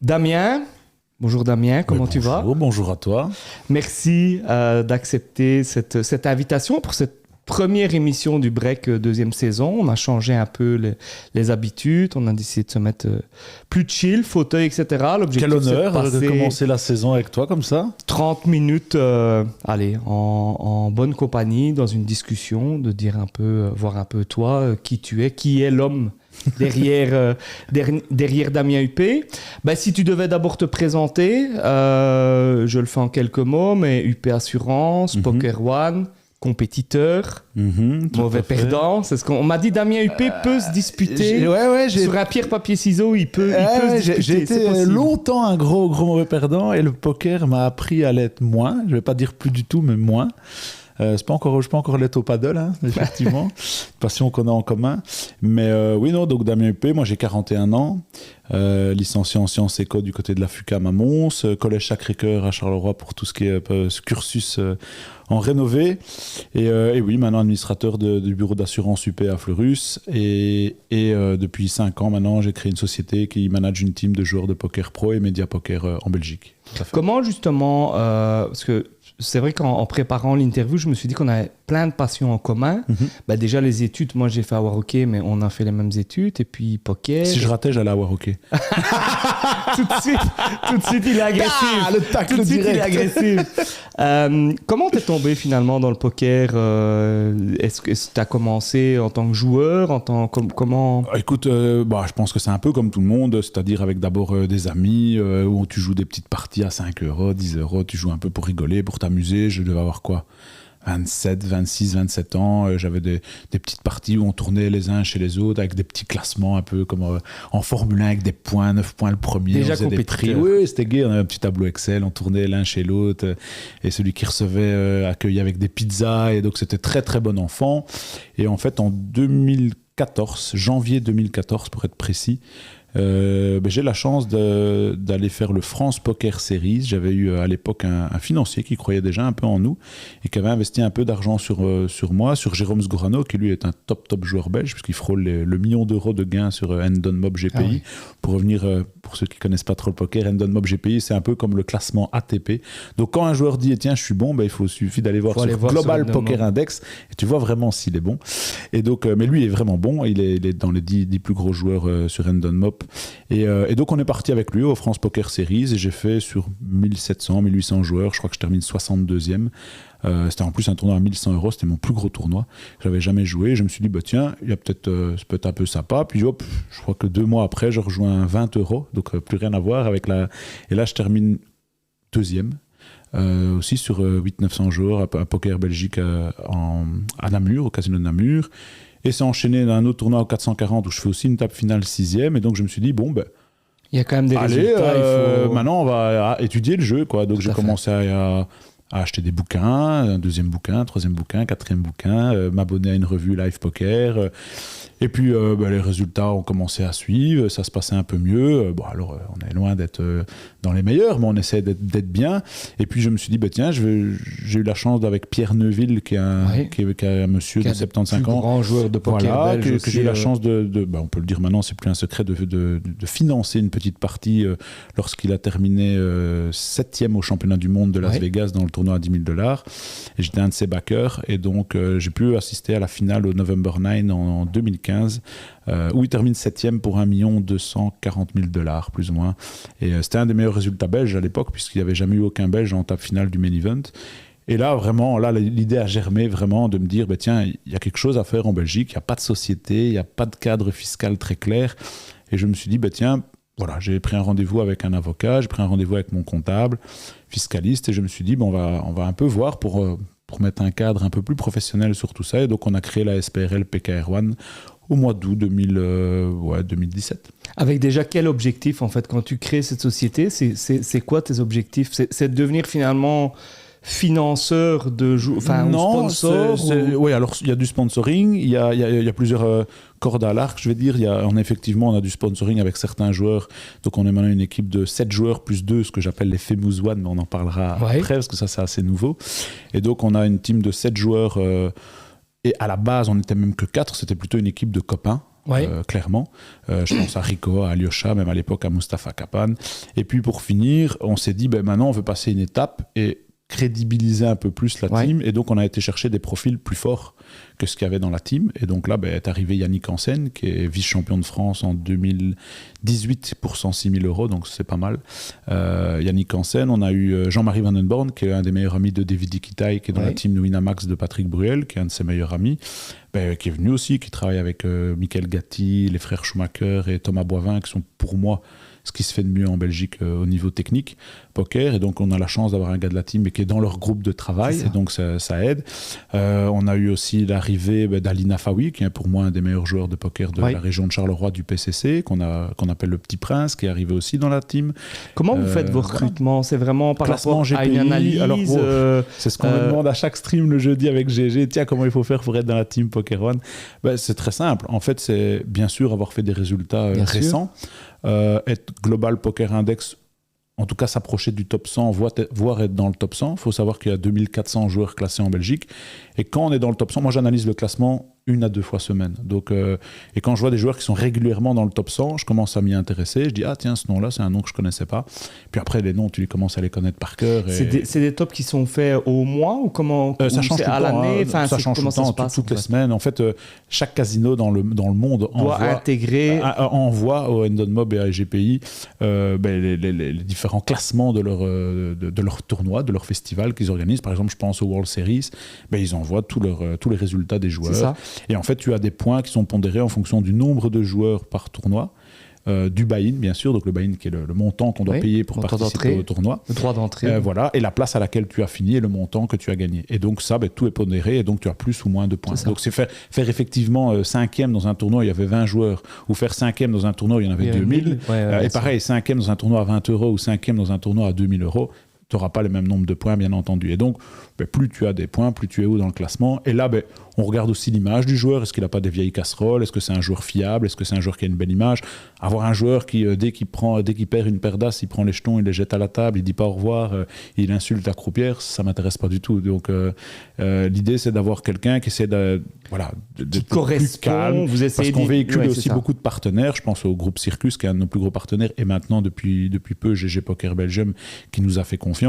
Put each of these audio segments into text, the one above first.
Damien, bonjour Damien, comment tu vas? Bonjour à toi. Merci d'accepter cette invitation pour cette première émission du Break deuxième saison. On a changé un peu les habitudes, on a décidé de se mettre plus chill, fauteuil, etc. Quel honneur de commencer la saison avec toi comme ça. 30 minutes en bonne compagnie, dans une discussion, de dire un peu, voir un peu toi, qui tu es, qui est l'homme derrière Damien Huppé. Si tu devais d'abord te présenter, je le fais en quelques mots, mais Huppé Assurance, Poker One, compétiteur, mauvais perdant. C'est ce qu'on m'a dit. Damien Huppé peut se disputer sur un pierre papier ciseaux. Il peut se disputer. J'ai été longtemps un gros mauvais perdant et le poker m'a appris à l'être moins. Je vais pas dire plus du tout, mais moins. Je peux encore l'être au paddle, hein, effectivement. Passion qu'on a en commun. Mais donc Damien Huppé, moi j'ai 41 ans, licencié en sciences éco du côté de la FUCAM à Mons, collège Sacré-Cœur à Charleroi pour tout ce qui est cursus en rénové. Et oui, maintenant administrateur du bureau d'assurance Huppé à Fleurus. Et depuis 5 ans maintenant, j'ai créé une société qui manage une team de joueurs de poker pro et média poker en Belgique. Comment justement, parce que c'est vrai qu'en préparant l'interview, je me suis dit qu'on avait plein de passions en commun. Déjà, les études, moi j'ai fait à Waroké, mais on a fait les mêmes études. Et puis poker. Si je ratais, j'allais à Waroké. tout de suite, il est agressif. Le tacle direct. Il est agressif. Comment t'es tombé finalement dans le poker? Est-ce que tu as commencé en tant que joueur, comment? Écoute, je pense que c'est un peu comme tout le monde, c'est-à-dire avec d'abord des amis où tu joues des petites parties à 5 €, 10 €, tu joues un peu pour rigoler, pour t'amuser. Je devais avoir quoi? 27, 26, 27 ans, j'avais des petites parties où on tournait les uns chez les autres avec des petits classements un peu comme en Formule 1 avec des points, 9 points le premier, déjà on faisait des prix. Oui, c'était gai, on avait un petit tableau Excel, on tournait l'un chez l'autre et celui qui recevait accueilli avec des pizzas et donc c'était très très bon enfant. Et en fait en 2014, janvier 2014 pour être précis, j'ai la chance d'aller faire le France Poker Series. J'avais eu à l'époque un financier qui croyait déjà un peu en nous et qui avait investi un peu d'argent sur moi, sur Jérôme Sgorano, qui lui est un top joueur belge, puisqu'il frôle le million d'euros de gains sur Hendon Mob GPI. Ah oui. Pour revenir, pour ceux qui connaissent pas trop le poker, Hendon Mob GPI, c'est un peu comme le classement ATP. Donc quand un joueur dit tiens je suis bon, il suffit d'aller voir sur Global Poker Index et tu vois vraiment s'il est bon. Et donc, mais lui est vraiment bon, il est dans les 10 plus gros joueurs sur Hendon Mob. Et donc on est parti avec lui au France Poker Series et j'ai fait sur 1700, 1800 joueurs, je crois que je termine 62e. C'était en plus un tournoi à 1100 €, c'était mon plus gros tournoi que j'avais jamais joué. Je me suis dit tiens, il y a peut-être ça peut être un peu sympa. Puis hop, je crois que 2 mois après je rejoins 20 €, donc plus rien à voir avec et là je termine 2e. Aussi sur 800-900 joueurs à Poker Belgique à Namur, au casino de Namur. Et c'est enchaîné d'un autre tournoi au 440 où je fais aussi une table finale 6e. Et donc je me suis dit, il y a quand même des résultats. Maintenant on va étudier le jeu, quoi. Donc j'ai commencé à acheter des bouquins, un 2e bouquin, 3e bouquin, 4e bouquin, m'abonner à une revue Live Poker. Et puis les résultats ont commencé à suivre, ça se passait un peu mieux. Alors on est loin d'être dans les meilleurs, mais on essaie d'être bien. Et puis je me suis dit, tiens, j'ai eu la chance avec Pierre Neuville, qui est un monsieur de 75 ans. Grand joueur de poker belge que j'ai eu la chance on peut le dire maintenant, c'est plus un secret, de financer une petite partie lorsqu'il a terminé 7e au championnat du monde de Las Vegas dans le tournoi à 10 000 $. Et j'étais un de ses backers. Et donc j'ai pu assister à la finale au November 9 en 2015. Où il termine 7e pour 1 240 000 $, plus ou moins. Et c'était un des meilleurs résultats belges à l'époque, puisqu'il n'y avait jamais eu aucun belge en table finale du main event. Et là, vraiment, l'idée a germé vraiment de me dire, tiens, il y a quelque chose à faire en Belgique, il n'y a pas de société, il n'y a pas de cadre fiscal très clair. Et je me suis dit, tiens, voilà, j'ai pris un rendez-vous avec un avocat, j'ai pris un rendez-vous avec mon comptable, fiscaliste, et je me suis dit, on va un peu voir pour mettre un cadre un peu plus professionnel sur tout ça. Et donc, on a créé la SPRL PKR One au mois d'août 2017. Avec déjà quel objectif, en fait, quand tu crées cette société, c'est quoi tes objectifs? C'est de devenir finalement financeur de sponsor Oui, alors il y a du sponsoring, il y a plusieurs cordes à l'arc, je vais dire. Effectivement, on a du sponsoring avec certains joueurs. Donc on est maintenant une équipe de 7 joueurs plus 2, ce que j'appelle les Famous One, mais on en parlera après, parce que ça c'est assez nouveau. Et donc on a une team de 7 joueurs, et à la base on n'était même que 4, c'était plutôt une équipe de copains. Ouais. Clairement. Je pense à Rico, à Alyosha, même à l'époque à Mustapha Kapan. Et puis pour finir, on s'est dit, maintenant on veut passer une étape et crédibiliser un peu plus la team. Et donc on a été chercher des profils plus forts que ce qu'il y avait dans la team. Et donc là, est arrivé Yannick Hansen, qui est vice-champion de France en 2018 pour 106 000 €, donc c'est pas mal. Yannick Hansen, on a eu Jean-Marie Van Den Born, qui est un des meilleurs amis de David Iquitai, qui est dans la team Winamax de Patrick Bruel, qui est un de ses meilleurs amis, qui est venu aussi, qui travaille avec Michael Gatti, les frères Schumacher et Thomas Boivin, qui sont pour moi ce qui se fait de mieux en Belgique au niveau technique, poker. Et donc, on a la chance d'avoir un gars de la team mais qui est dans leur groupe de travail. Et donc, ça aide. On a eu aussi l'arrivée d'Alina Fawi, qui est pour moi un des meilleurs joueurs de poker de la région de Charleroi du PCC, qu'on appelle le Petit Prince, qui est arrivé aussi dans la team. Comment vous faites vos recrutements? C'est vraiment par classement rapport GPI, à une analyse alors, c'est ce qu'on me demande à chaque stream le jeudi avec GG. Tiens, comment il faut faire pour être dans la team Poker One? C'est très simple. En fait, c'est bien sûr avoir fait des résultats récents. Être Global Poker Index, en tout cas s'approcher du top 100, voire être dans le top 100. Il faut savoir qu'il y a 2400 joueurs classés en Belgique. Et quand on est dans le top 100, moi j'analyse le classement 1 à 2 fois semaine. Donc, et quand je vois des joueurs qui sont régulièrement dans le top 100, je commence à m'y intéresser. Je dis, ah tiens, ce nom-là, c'est un nom que je ne connaissais pas. Puis après, les noms, tu commences à les connaître par cœur. Et... C'est des tops qui sont faits au mois ou comment ça change tout à l'année, ça change tout le temps, toutes les semaines. En fait, chaque casino dans le monde envoie au Hendon Mob et à GPI les différents classements de leur tournoi, de leur festival qu'ils organisent. Par exemple, je pense au World Series, ils envoient tous les résultats des joueurs. C'est ça. Et en fait, tu as des points qui sont pondérés en fonction du nombre de joueurs par tournoi, du buy-in, bien sûr, donc le buy-in qui est le montant qu'on doit payer pour participer au tournoi. Le droit d'entrée. Voilà, et la place à laquelle tu as fini et le montant que tu as gagné. Et donc ça, tout est pondéré et donc tu as plus ou moins de points. Donc c'est faire effectivement 5e dans un tournoi, il y avait 20 joueurs, ou faire 5e dans un tournoi, il y en avait 2000. Et pareil, 5e dans un tournoi à 20 € ou 5e dans un tournoi à 2000 €. Tu n'auras pas le même nombre de points, bien entendu. Et donc, plus tu as des points, plus tu es haut dans le classement. Et là, on regarde aussi l'image du joueur. Est-ce qu'il n'a pas des vieilles casseroles? Est-ce que c'est un joueur fiable? Est-ce que c'est un joueur qui a une belle image? Avoir un joueur qui, dès qu'il perd une paire d'as, il prend les jetons, il les jette à la table, il dit pas au revoir, il insulte la croupière, ça m'intéresse pas du tout. Donc, l'idée, c'est d'avoir quelqu'un qui essaie de correspond, plus calme. Vous essayez parce qu'on véhicule aussi beaucoup de partenaires. Je pense au groupe Circus, qui est un de nos plus gros partenaires, et maintenant, depuis peu, GG Poker Belgium, qui nous a fait confiance.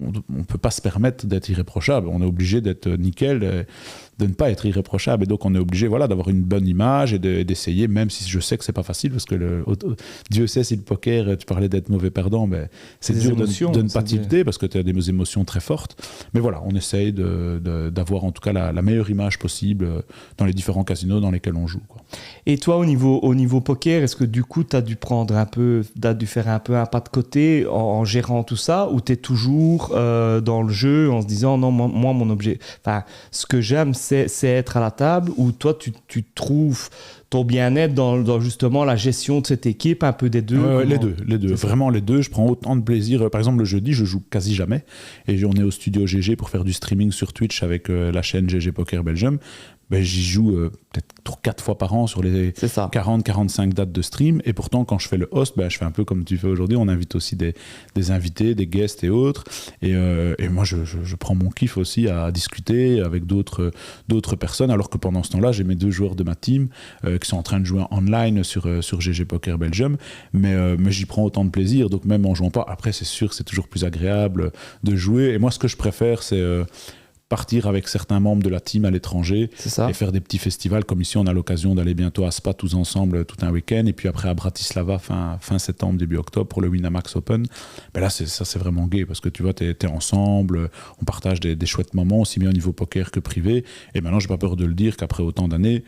On ne peut pas se permettre d'être irréprochable. On est obligé d'être nickel, de ne pas être irréprochable. Et donc, on est obligé d'avoir une bonne image et d'essayer, même si je sais que ce n'est pas facile, parce que Dieu sait si le poker, tu parlais d'être mauvais perdant, c'est dur de ne pas tilter, parce que tu as des émotions très fortes. Mais voilà, on essaye d'avoir en tout cas la meilleure image possible dans les différents casinos dans lesquels on joue, quoi. Et toi, au niveau poker, est-ce que du coup, tu as dû faire un peu un pas de côté en gérant tout ça, ou tu es toujours dans le jeu en se disant non, moi mon objet, ce que j'aime c'est être à la table, ou toi tu trouves ton bien-être dans justement la gestion de cette équipe, un peu des deux? Les deux, vraiment les deux. Je prends autant de plaisir. Par exemple, le jeudi, je joue quasi jamais, et on est au studio GG pour faire du streaming sur Twitch avec la chaîne GG Poker Belgium. J'y joue peut-être 4 fois par an sur les 40-45 dates de stream. Et pourtant, quand je fais le host, je fais un peu comme tu fais aujourd'hui. On invite aussi des invités, des guests et autres. Et moi, je prends mon kiff aussi à discuter avec d'autres personnes. Alors que pendant ce temps-là, j'ai mes 2 joueurs de ma team qui sont en train de jouer online sur GG Poker Belgium. Mais j'y prends autant de plaisir. Donc même en jouant pas, après, c'est sûr que c'est toujours plus agréable de jouer. Et moi, ce que je préfère, c'est... partir avec certains membres de la team à l'étranger et faire des petits festivals, comme ici on a l'occasion d'aller bientôt à Spa tous ensemble tout un week-end, et puis après à Bratislava fin septembre, début octobre pour le Winamax Open. Là c'est vraiment gai, parce que tu vois, t'es ensemble, on partage des chouettes moments, aussi bien au niveau poker que privé, et maintenant j'ai pas peur de le dire qu'après autant d'années,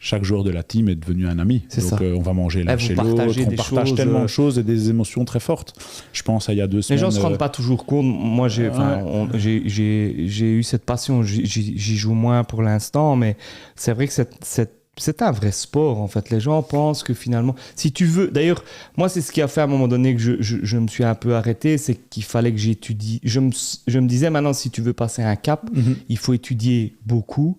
chaque joueur de la team est devenu un ami. Donc on va manger l'un chez l'autre, on partage tellement de choses et des émotions très fortes. Je pense à il y a 2 semaines... Les gens ne se rendent pas toujours compte. Moi, j'ai eu cette passion. J'y joue moins pour l'instant, mais c'est vrai que c'est un vrai sport, en fait. Les gens pensent que finalement, si tu veux... D'ailleurs, moi, c'est ce qui a fait à un moment donné que je me suis un peu arrêté, c'est qu'il fallait que j'étudie. Je me disais, maintenant, si tu veux passer un cap, il faut étudier beaucoup.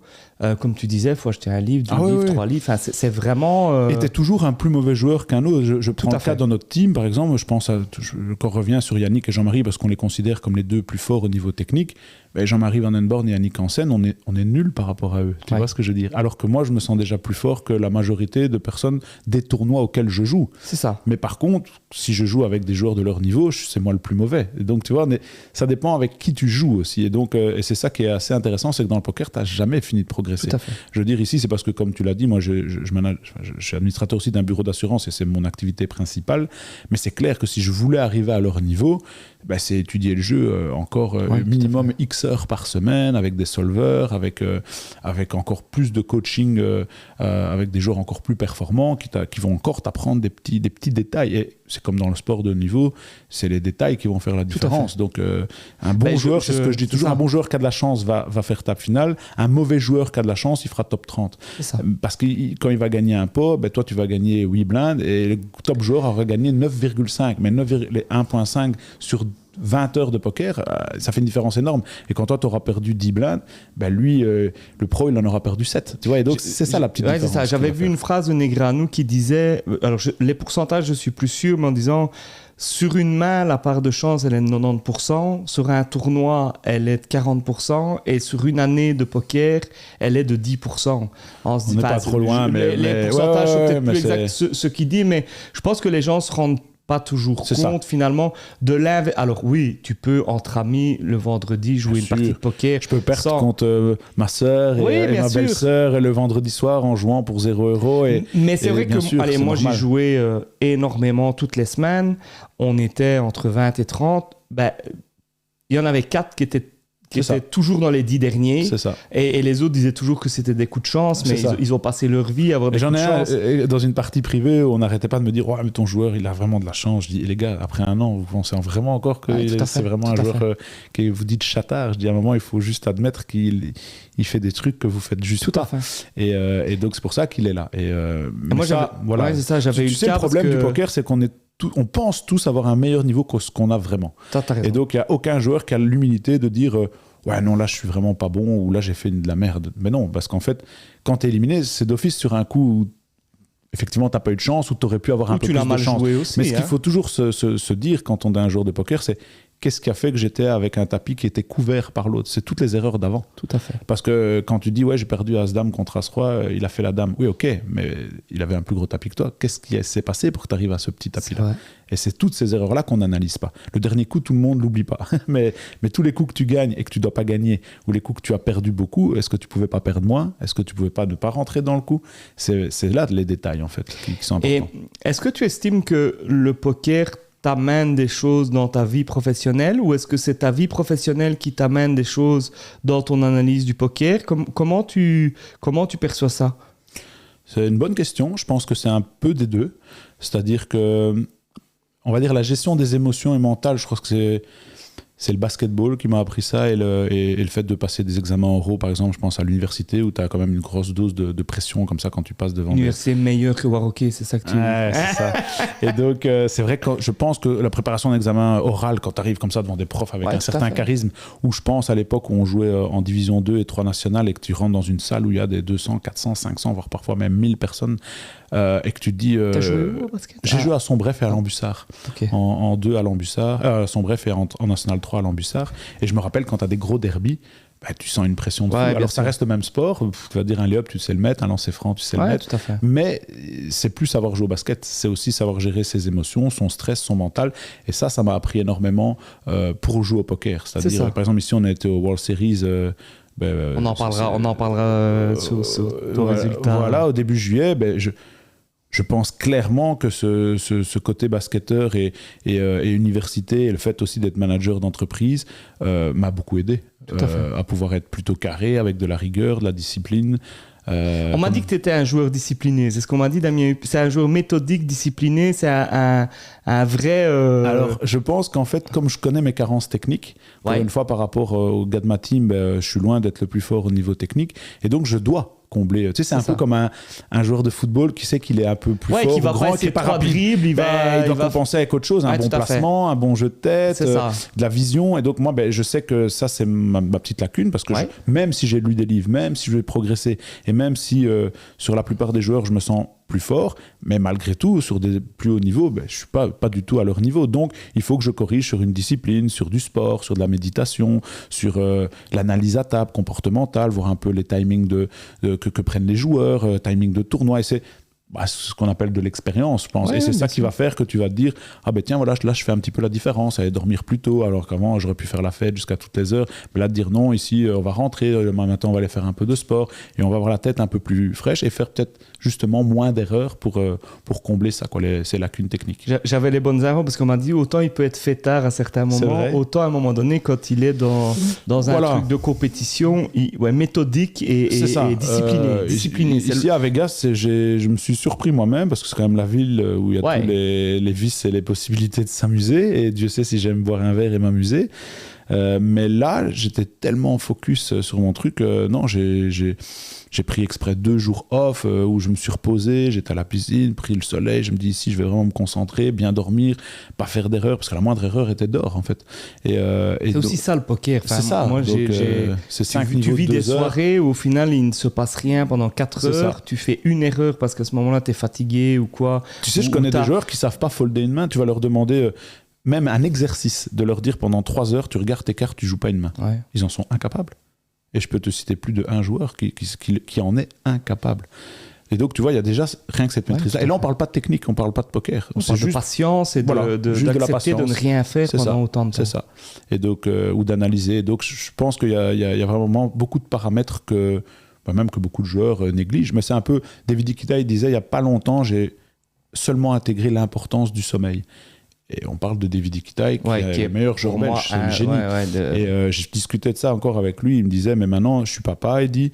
Comme tu disais, il faut acheter un livre, 2 livres, 3 livres. Enfin, c'est vraiment... Et tu es toujours un plus mauvais joueur qu'un autre. Je prends le cas dans notre team, par exemple. Je reviens sur Yannick et Jean-Marie, parce qu'on les considère comme les 2 plus forts au niveau technique. Jean-Marie Van Den Born et Yannick Hansen, on est nuls par rapport à eux. Tu vois ce que je veux dire? Alors que moi, je me sens déjà plus fort que la majorité de personnes des tournois auxquels je joue. C'est ça. Mais par contre, si je joue avec des joueurs de leur niveau, c'est moi le plus mauvais. Et donc, tu vois, ça dépend avec qui tu joues aussi. Et donc, et c'est ça qui est assez intéressant, c'est que dans le poker, tu n'as jamais fini de progresser. Tout à fait. Je veux dire, ici, c'est parce que, comme tu l'as dit, moi, je suis administrateur aussi d'un bureau d'assurance et c'est mon activité principale. Mais c'est clair que si je voulais arriver à leur niveau, c'est étudier le jeu encore minimum X heures par semaine, avec des solvers, avec encore plus de coaching, avec des joueurs encore plus performants qui vont encore t'apprendre des petits détails. Et c'est comme dans le sport de niveau, c'est les détails qui vont faire la différence. Donc un bon joueur, c'est ce que je dis toujours, un bon joueur qui a de la chance va faire table finale, un mauvais joueur qui a de la chance, il fera top 30. Parce que quand il va gagner un pot, toi tu vas gagner 8 blindes et le top joueur aura gagné 9,5, mais 1,5 sur 20 heures de poker, ça fait une différence énorme. Et quand toi, tu auras perdu 10 blindes, lui, le pro, il en aura perdu 7. Tu vois, et donc, c'est ça la petite différence. C'est ça. J'avais vu une phrase de Negreanu qui disait, alors les pourcentages, je suis plus sûr, mais en disant, sur une main, la part de chance, elle est de 90%, sur un tournoi, elle est de 40%, et sur une année de poker, elle est de 10%. On n'est pas trop loin, mais... Les pourcentages sont peut-être plus exacts ce qu'il dit, mais je pense que les gens se rendent pas toujours compte finalement de l'inverse. Alors oui, tu peux entre amis le vendredi jouer une partie de poker. Je peux perdre contre ma sœur et ma belle-sœur et le vendredi soir en jouant pour 0€. Mais c'est vrai que moi j'ai joué énormément toutes les semaines. On était entre 20 et 30. Il y en avait 4 qui étaient toujours dans les 10 derniers. C'est ça. Et les autres disaient toujours que c'était des coups de chance, mais ils ont passé leur vie à avoir des coups de chance. Dans une partie privée, on n'arrêtait pas de me dire mais ton joueur, il a vraiment de la chance. Je dis, les gars, après un an, vous pensez vraiment encore que c'est vraiment un joueur que vous dites chatard? Je dis, à un moment, il faut juste admettre qu'il fait des trucs que vous faites juste pas. Tout à fait. Et donc, c'est pour ça qu'il est là. Et moi, c'est ça, j'avais eu le problème du poker, c'est on pense tous avoir un meilleur niveau que ce qu'on a vraiment. Et donc, il n'y a aucun joueur qui a l'humilité de dire ouais, non, là, je suis vraiment pas bon, ou là, j'ai fait de la merde. Mais non, parce qu'en fait, quand tu es éliminé, c'est d'office sur un coup où, effectivement, tu n'as pas eu de chance, ou tu aurais pu avoir un peu plus de chance. Aussi, mais ce qu'il faut toujours se dire quand on est un joueur de poker, c'est qu'est-ce qui a fait que j'étais avec un tapis qui était couvert par l'autre? C'est toutes les erreurs d'avant. Tout à fait. Parce que quand tu dis, ouais, j'ai perdu As-Dame contre As-Roi, il a fait la Dame. Oui, ok, mais il avait un plus gros tapis que toi. Qu'est-ce qui s'est passé pour que tu arrives à ce petit tapis-là? Et c'est toutes ces erreurs-là qu'on n'analyse pas. Le dernier coup, tout le monde ne l'oublie pas. mais tous les coups que tu gagnes et que tu ne dois pas gagner, ou les coups que tu as perdu beaucoup, est-ce que tu ne pouvais pas perdre moins? Est-ce que tu ne pouvais pas ne pas rentrer dans le coup? C'est là les détails, en fait, qui sont importants. Et est-ce que tu estimes que le poker t'amène des choses dans ta vie professionnelle, ou est-ce que c'est ta vie professionnelle qui t'amène des choses dans ton analyse du poker? Comment tu perçois ça? C'est une bonne question. Je pense que c'est un peu des deux. C'est-à-dire que, on va dire, la gestion des émotions et mentales, je crois que c'est le basketball qui m'a appris ça, et le fait de passer des examens oraux, par exemple, je pense à l'université, où tu as quand même une grosse dose de pression comme ça quand tu passes devant. L'université meilleure que Waroké, c'est ça que tu dis. C'est ça. Et donc, c'est vrai que je pense que la préparation d'examen oral, quand tu arrives comme ça devant des profs avec un certain charisme, où je pense à l'époque où on jouait en division 2 et 3 nationales, et que tu rentres dans une salle où il y a des 200, 400, 500, voire parfois même 1000 personnes, et que tu te dis... T'as joué où au basket? J'ai joué à Sombref et à Lambussard. Okay. En 2 à Lambussard, Sombref et en National 3 à Lambussard. Et je me rappelle, quand tu as des gros derbies, tu sens une pression de fou. Alors ça reste le même sport, tu vas dire un lay-up, tu sais le mettre, un lancer franc, tu sais le mettre. Tout à fait. Mais c'est plus savoir jouer au basket, c'est aussi savoir gérer ses émotions, son stress, son mental. Et ça m'a appris énormément pour jouer au poker. C'est-à-dire, par exemple, ici on a été au World Series... on en parlera sur ton résultat. Voilà, au début juillet, je pense clairement que ce côté basketteur et université, et le fait aussi d'être manager d'entreprise, m'a beaucoup aidé à pouvoir être plutôt carré, avec de la rigueur, de la discipline. On m'a dit que tu étais un joueur discipliné. C'est ce qu'on m'a dit, Damien. C'est un joueur méthodique, discipliné. C'est un vrai... Alors, je pense qu'en fait, comme je connais mes carences techniques, une fois par rapport au gars de ma team, je suis loin d'être le plus fort au niveau technique. Et donc, je dois combler. Tu sais, c'est un peu comme un joueur de football qui sait qu'il est un peu plus fort, qui va grand, qui est pas rapide. Dribbles, il doit compenser avec autre chose, un bon placement, un bon jeu de tête, de la vision. Et donc, moi, je sais que ça, c'est ma petite lacune, parce que même si j'ai lu des livres, même si je vais progresser, et même si sur la plupart des joueurs, je me sens plus fort, mais malgré tout, sur des plus hauts niveaux, je ne suis pas du tout à leur niveau. Donc, il faut que je corrige sur une discipline, sur du sport, sur de la méditation, sur l'analyse à table comportementale, voir un peu les timings que prennent les joueurs, timing de tournoi. Et c'est ce qu'on appelle de l'expérience, je pense. Et c'est ça qui va faire que tu vas te dire, tiens, voilà, là, je fais un petit peu la différence, aller dormir plus tôt, alors qu'avant, j'aurais pu faire la fête jusqu'à toutes les heures. Mais là, de dire non, ici, on va rentrer, maintenant, on va aller faire un peu de sport, et on va avoir la tête un peu plus fraîche, et faire peut-être justement moins d'erreurs pour combler ça, ces lacunes techniques. J'avais les bonnes infos, parce qu'on m'a dit, autant il peut être fêtard à certains moments, autant à un moment donné, quand il est dans un truc de compétition, méthodique et discipliné. Ici, à Vegas, je me suis surpris moi-même, parce que c'est quand même la ville où il y a tous les vices et les possibilités de s'amuser, et Dieu sait si j'aime boire un verre et m'amuser. Mais là, j'étais tellement focus sur mon truc, non, j'ai pris exprès 2 jours off où je me suis reposé, j'étais à la piscine, pris le soleil, je me dis ici je vais vraiment me concentrer, bien dormir, pas faire d'erreur, parce que la moindre erreur était d'or en fait. C'est aussi ça le poker. C'est ça. Moi, donc, c'est 5 niveaux tu vis de 2 des heures. soirées où au final il ne se passe rien pendant 4 heures, tu fais une erreur parce qu'à ce moment-là tu es fatigué ou quoi. Tu sais, je connais des joueurs qui savent pas folder une main, tu vas leur demander même un exercice, de leur dire pendant 3 heures tu regardes tes cartes, tu joues pas une main. Ouais. Ils en sont incapables. Et je peux te citer plus de 1 joueur qui en est incapable. Et donc, tu vois, il y a déjà rien que cette maîtrise-là. Et là, on ne parle pas de technique, on ne parle pas de poker. On parle de patience et d'accepter de ne rien faire pendant autant de temps. C'est ça. Et donc, ou d'analyser. Donc, je pense qu'il y a vraiment beaucoup de paramètres même que beaucoup de joueurs négligent. Mais c'est un peu... David Iquita, il disait, il n'y a pas longtemps, j'ai seulement intégré l'importance du sommeil. Et on parle de David Iquita, qui est le meilleur joueur belge, c'est le génie. Et je discutais de ça encore avec lui, il me disait, mais maintenant, je suis papa, il dit,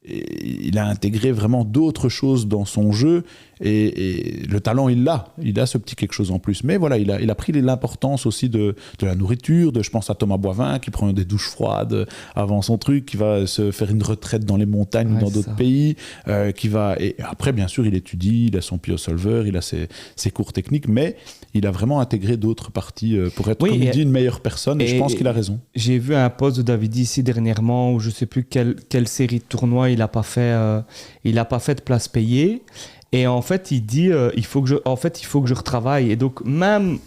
il a intégré vraiment d'autres choses dans son jeu, et le talent, il a ce petit quelque chose en plus. Mais voilà, il a pris l'importance aussi de la nourriture, je pense à Thomas Boivin, qui prend des douches froides avant son truc, qui va se faire une retraite dans les montagnes ou dans d'autres pays, et après, bien sûr, il étudie, il a son PioSolver, il a ses cours techniques, mais il a vraiment intégré d'autres parties pour être, comme il dit, une meilleure personne, et je pense qu'il a raison. J'ai vu un post de David ici dernièrement, où je ne sais plus quelle série de tournois il n'a pas fait de place payée. Et en fait, il dit il faut que je retravaille. Et donc, même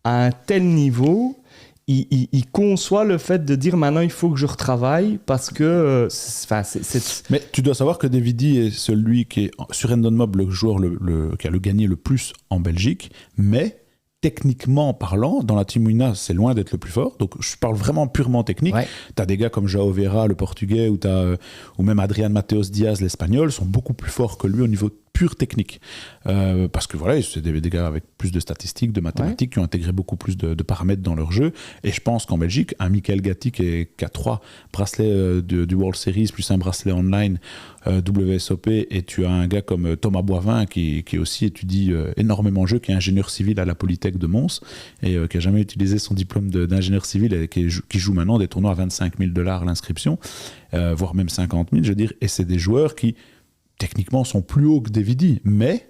à un tel niveau, il conçoit le fait de dire maintenant, il faut que je retravaille parce que... Mais tu dois savoir que David est celui qui est, sur Random Mob, le joueur qui a le gagné le plus en Belgique, mais... Techniquement parlant, dans la Team Wina, c'est loin d'être le plus fort. Donc, je parle vraiment purement technique. Tu as des gars comme João Vera, le portugais, ou même Adrián Mateos Diaz, l'espagnol, sont beaucoup plus forts que lui au niveau pur technique. Parce que voilà, c'est des gars avec plus de statistiques, de mathématiques, qui ont intégré beaucoup plus de paramètres dans leur jeu. Et je pense qu'en Belgique, un Michael Gatti qui a 3 bracelets du World Series, plus un bracelet online WSOP, et tu as un gars comme Thomas Boivin qui aussi étudie énormément de jeux, qui est ingénieur civil à la Polytech de Mons, et qui n'a jamais utilisé son diplôme d'ingénieur civil, et qui joue maintenant des tournois à 25 000 $ l'inscription, voire même 50 000, je veux dire. Et c'est des joueurs qui techniquement sont plus hauts que David, mais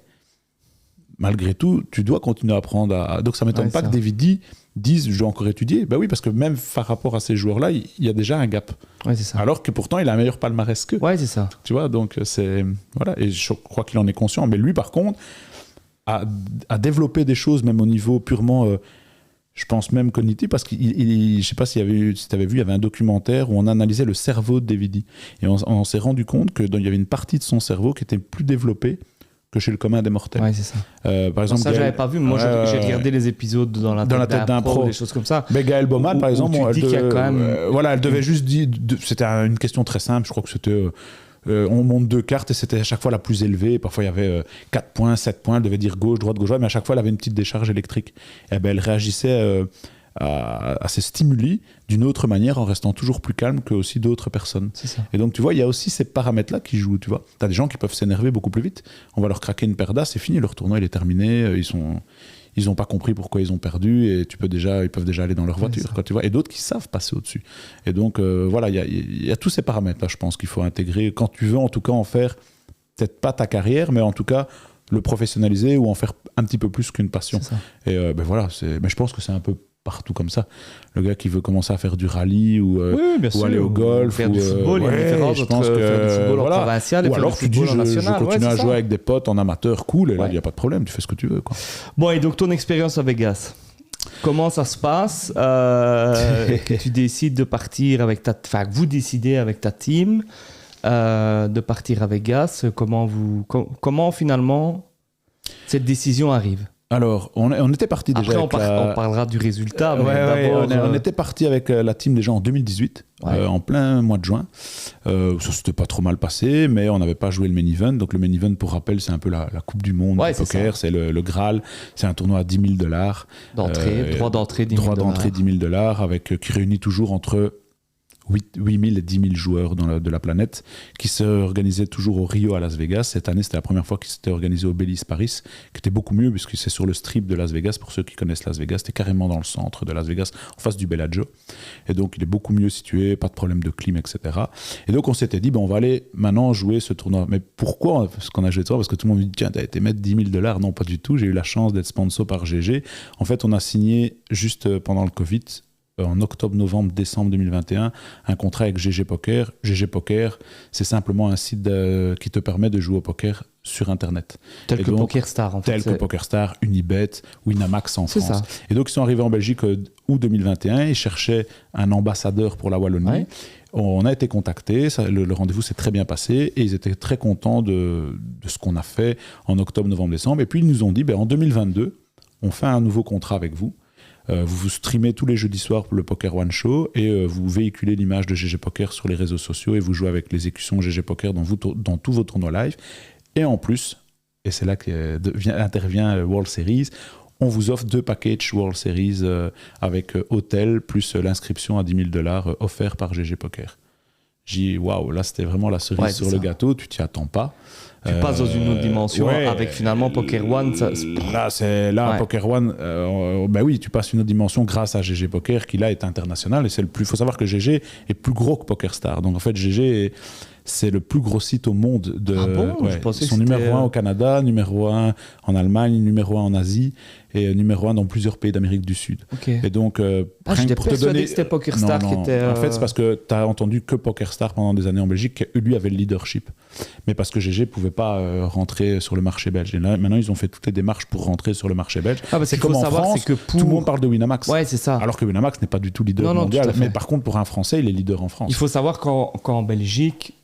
malgré tout, tu dois continuer à apprendre Donc ça ne m'étonne pas que David dise je dois encore étudier. Ben oui, parce que même par rapport à ces joueurs-là, il y a déjà un gap. Ouais, c'est ça. Alors que pourtant, il a un meilleur palmarès qu'eux. Ouais, c'est ça. Tu vois, donc c'est... Voilà, et je crois qu'il en est conscient. Mais lui, par contre, a développé des choses, même au niveau purement... je pense même cognitif, parce que je ne sais pas si tu avais vu, il y avait un documentaire où on analysait le cerveau de David. Et on s'est rendu compte qu'il y avait une partie de son cerveau qui était plus développée que chez le commun des mortels. Ouais, c'est ça. Par exemple, ça, je l'avais pas vu. Moi, j'ai regardé les épisodes dans la tête d'un pro, des choses comme ça. Mais Gaël Baumann, par exemple, elle devait juste dire... C'était une question très simple. Je crois que c'était... on monte 2 cartes et c'était à chaque fois la plus élevée. Parfois, il y avait 4 points, 7 points. Elle devait dire gauche, droite, mais à chaque fois, elle avait une petite décharge électrique. Et elle réagissait à ces stimuli d'une autre manière en restant toujours plus calme que aussi d'autres personnes. C'est ça. Et donc, tu vois, il y a aussi ces paramètres-là qui jouent. Tu vois, tu as des gens qui peuvent s'énerver beaucoup plus vite. On va leur craquer une paire d'as, c'est fini, leur tournoi il est terminé. Ils n'ont pas compris pourquoi ils ont perdu et ils peuvent déjà aller dans leur voiture. Quoi, tu vois. Et d'autres qui savent passer au-dessus. Et donc, voilà, il y a tous ces paramètres-là, je pense, qu'il faut intégrer quand tu veux, en tout cas, en faire, peut-être pas ta carrière, mais en tout cas, le professionnaliser ou en faire un petit peu plus qu'une passion. Et voilà, mais je pense que c'est un peu partout comme ça. Le gars qui veut commencer à faire du rallye ou sûr, aller au golf faire du football, il y a une différence je entre pense que faire du football en provincial et ou faire alors du tu dis football en je national. continue à c'est jouer ça. avec des potes en amateur, cool, et là il Ouais. n'y a pas de problème, tu fais ce que tu veux, quoi. Bon, et donc ton expérience à Vegas, comment ça se passe que tu décides de partir avec enfin, que vous décidez avec ta team de partir à Vegas, comment finalement cette décision arrive? Alors, on était parti déjà Après, avec on parlera du résultat, mais Ouais, d'abord... on était parti avec la team déjà en 2018, Ouais. en plein mois de juin. Ça s'était pas trop mal passé, mais on n'avait pas joué le main event. Donc le main event, pour rappel, c'est un peu la Coupe du Monde Ouais, du c'est poker. C'est le Graal. C'est un tournoi à $10 000. droit d'entrée, 10 000 Droit d'entrée $10 000, qui réunit toujours entre 8 000 et 10 000 joueurs de la planète, qui se organisaient toujours au Rio à Las Vegas. Cette année, c'était la première fois qu'il s'était organisé au Belize Paris, qui était beaucoup mieux, puisque c'est sur le strip de Las Vegas. Pour ceux qui connaissent Las Vegas, c'était carrément dans le centre de Las Vegas, en face du Bellagio. Et donc, il est beaucoup mieux situé, pas de problème de clim, etc. Et donc, on s'était dit, on va aller maintenant jouer ce tournoi. Mais pourquoi est-ce qu'on a joué ce tournoi? Parce que tout le monde me dit, tiens, t'as été mettre $10 000. Non, pas du tout. J'ai eu la chance d'être sponsor par GG. En fait, on a signé juste pendant le Covid, en octobre, novembre, décembre 2021, un contrat avec GG Poker. GG Poker, c'est simplement un site qui te permet de jouer au poker sur Internet. Tel que PokerStar, en fait. Tel que PokerStar, Unibet, Winamax en France. Ça. Et donc, ils sont arrivés en Belgique août 2021. Ils cherchaient un ambassadeur pour la Wallonie. Ouais. On a été contactés, le rendez-vous s'est très bien passé et ils étaient très contents de ce qu'on a fait en octobre, novembre, décembre. Et puis, ils nous ont dit, en 2022, on fait un nouveau contrat avec vous. Vous streamez tous les jeudis soirs pour le Poker One Show et vous véhiculez l'image de GG Poker sur les réseaux sociaux et vous jouez avec les écussons GG Poker dans tous vos tournois live. Et en plus, et c'est là qu'intervient World Series, on vous offre 2 packages World Series avec hôtel plus l'inscription à $10 000 offert par GG Poker. J'ai dit, waouh, là c'était vraiment la cerise sur le gâteau, tu t'y attends pas. Tu passes dans une autre dimension avec finalement Poker One. Poker One, oui, tu passes une autre dimension grâce à GG Poker qui là est international et c'est le plus. Il faut savoir que GG est plus gros que PokerStar. Donc en fait, GG c'est le plus gros site au monde de. Ah bon, je pensais ils sont numéro 1 au Canada, numéro 1 en Allemagne, numéro 1 en Asie et numéro 1 dans plusieurs pays d'Amérique du Sud. Okay. Et donc, j'étais persuadé que c'était PokerStar qui était. En fait, c'est parce que tu as entendu que PokerStar pendant des années en Belgique, qui lui avait le leadership. Mais parce que GG ne pouvait pas rentrer sur le marché belge. Et là, maintenant, ils ont fait toutes les démarches pour rentrer sur le marché belge. C'est comme en France, que tout le monde parle de Winamax. Ouais, c'est ça. Alors que Winamax n'est pas du tout leader mondial. Mais par contre, pour un Français, il est leader en France. Il faut savoir qu'en Belgique,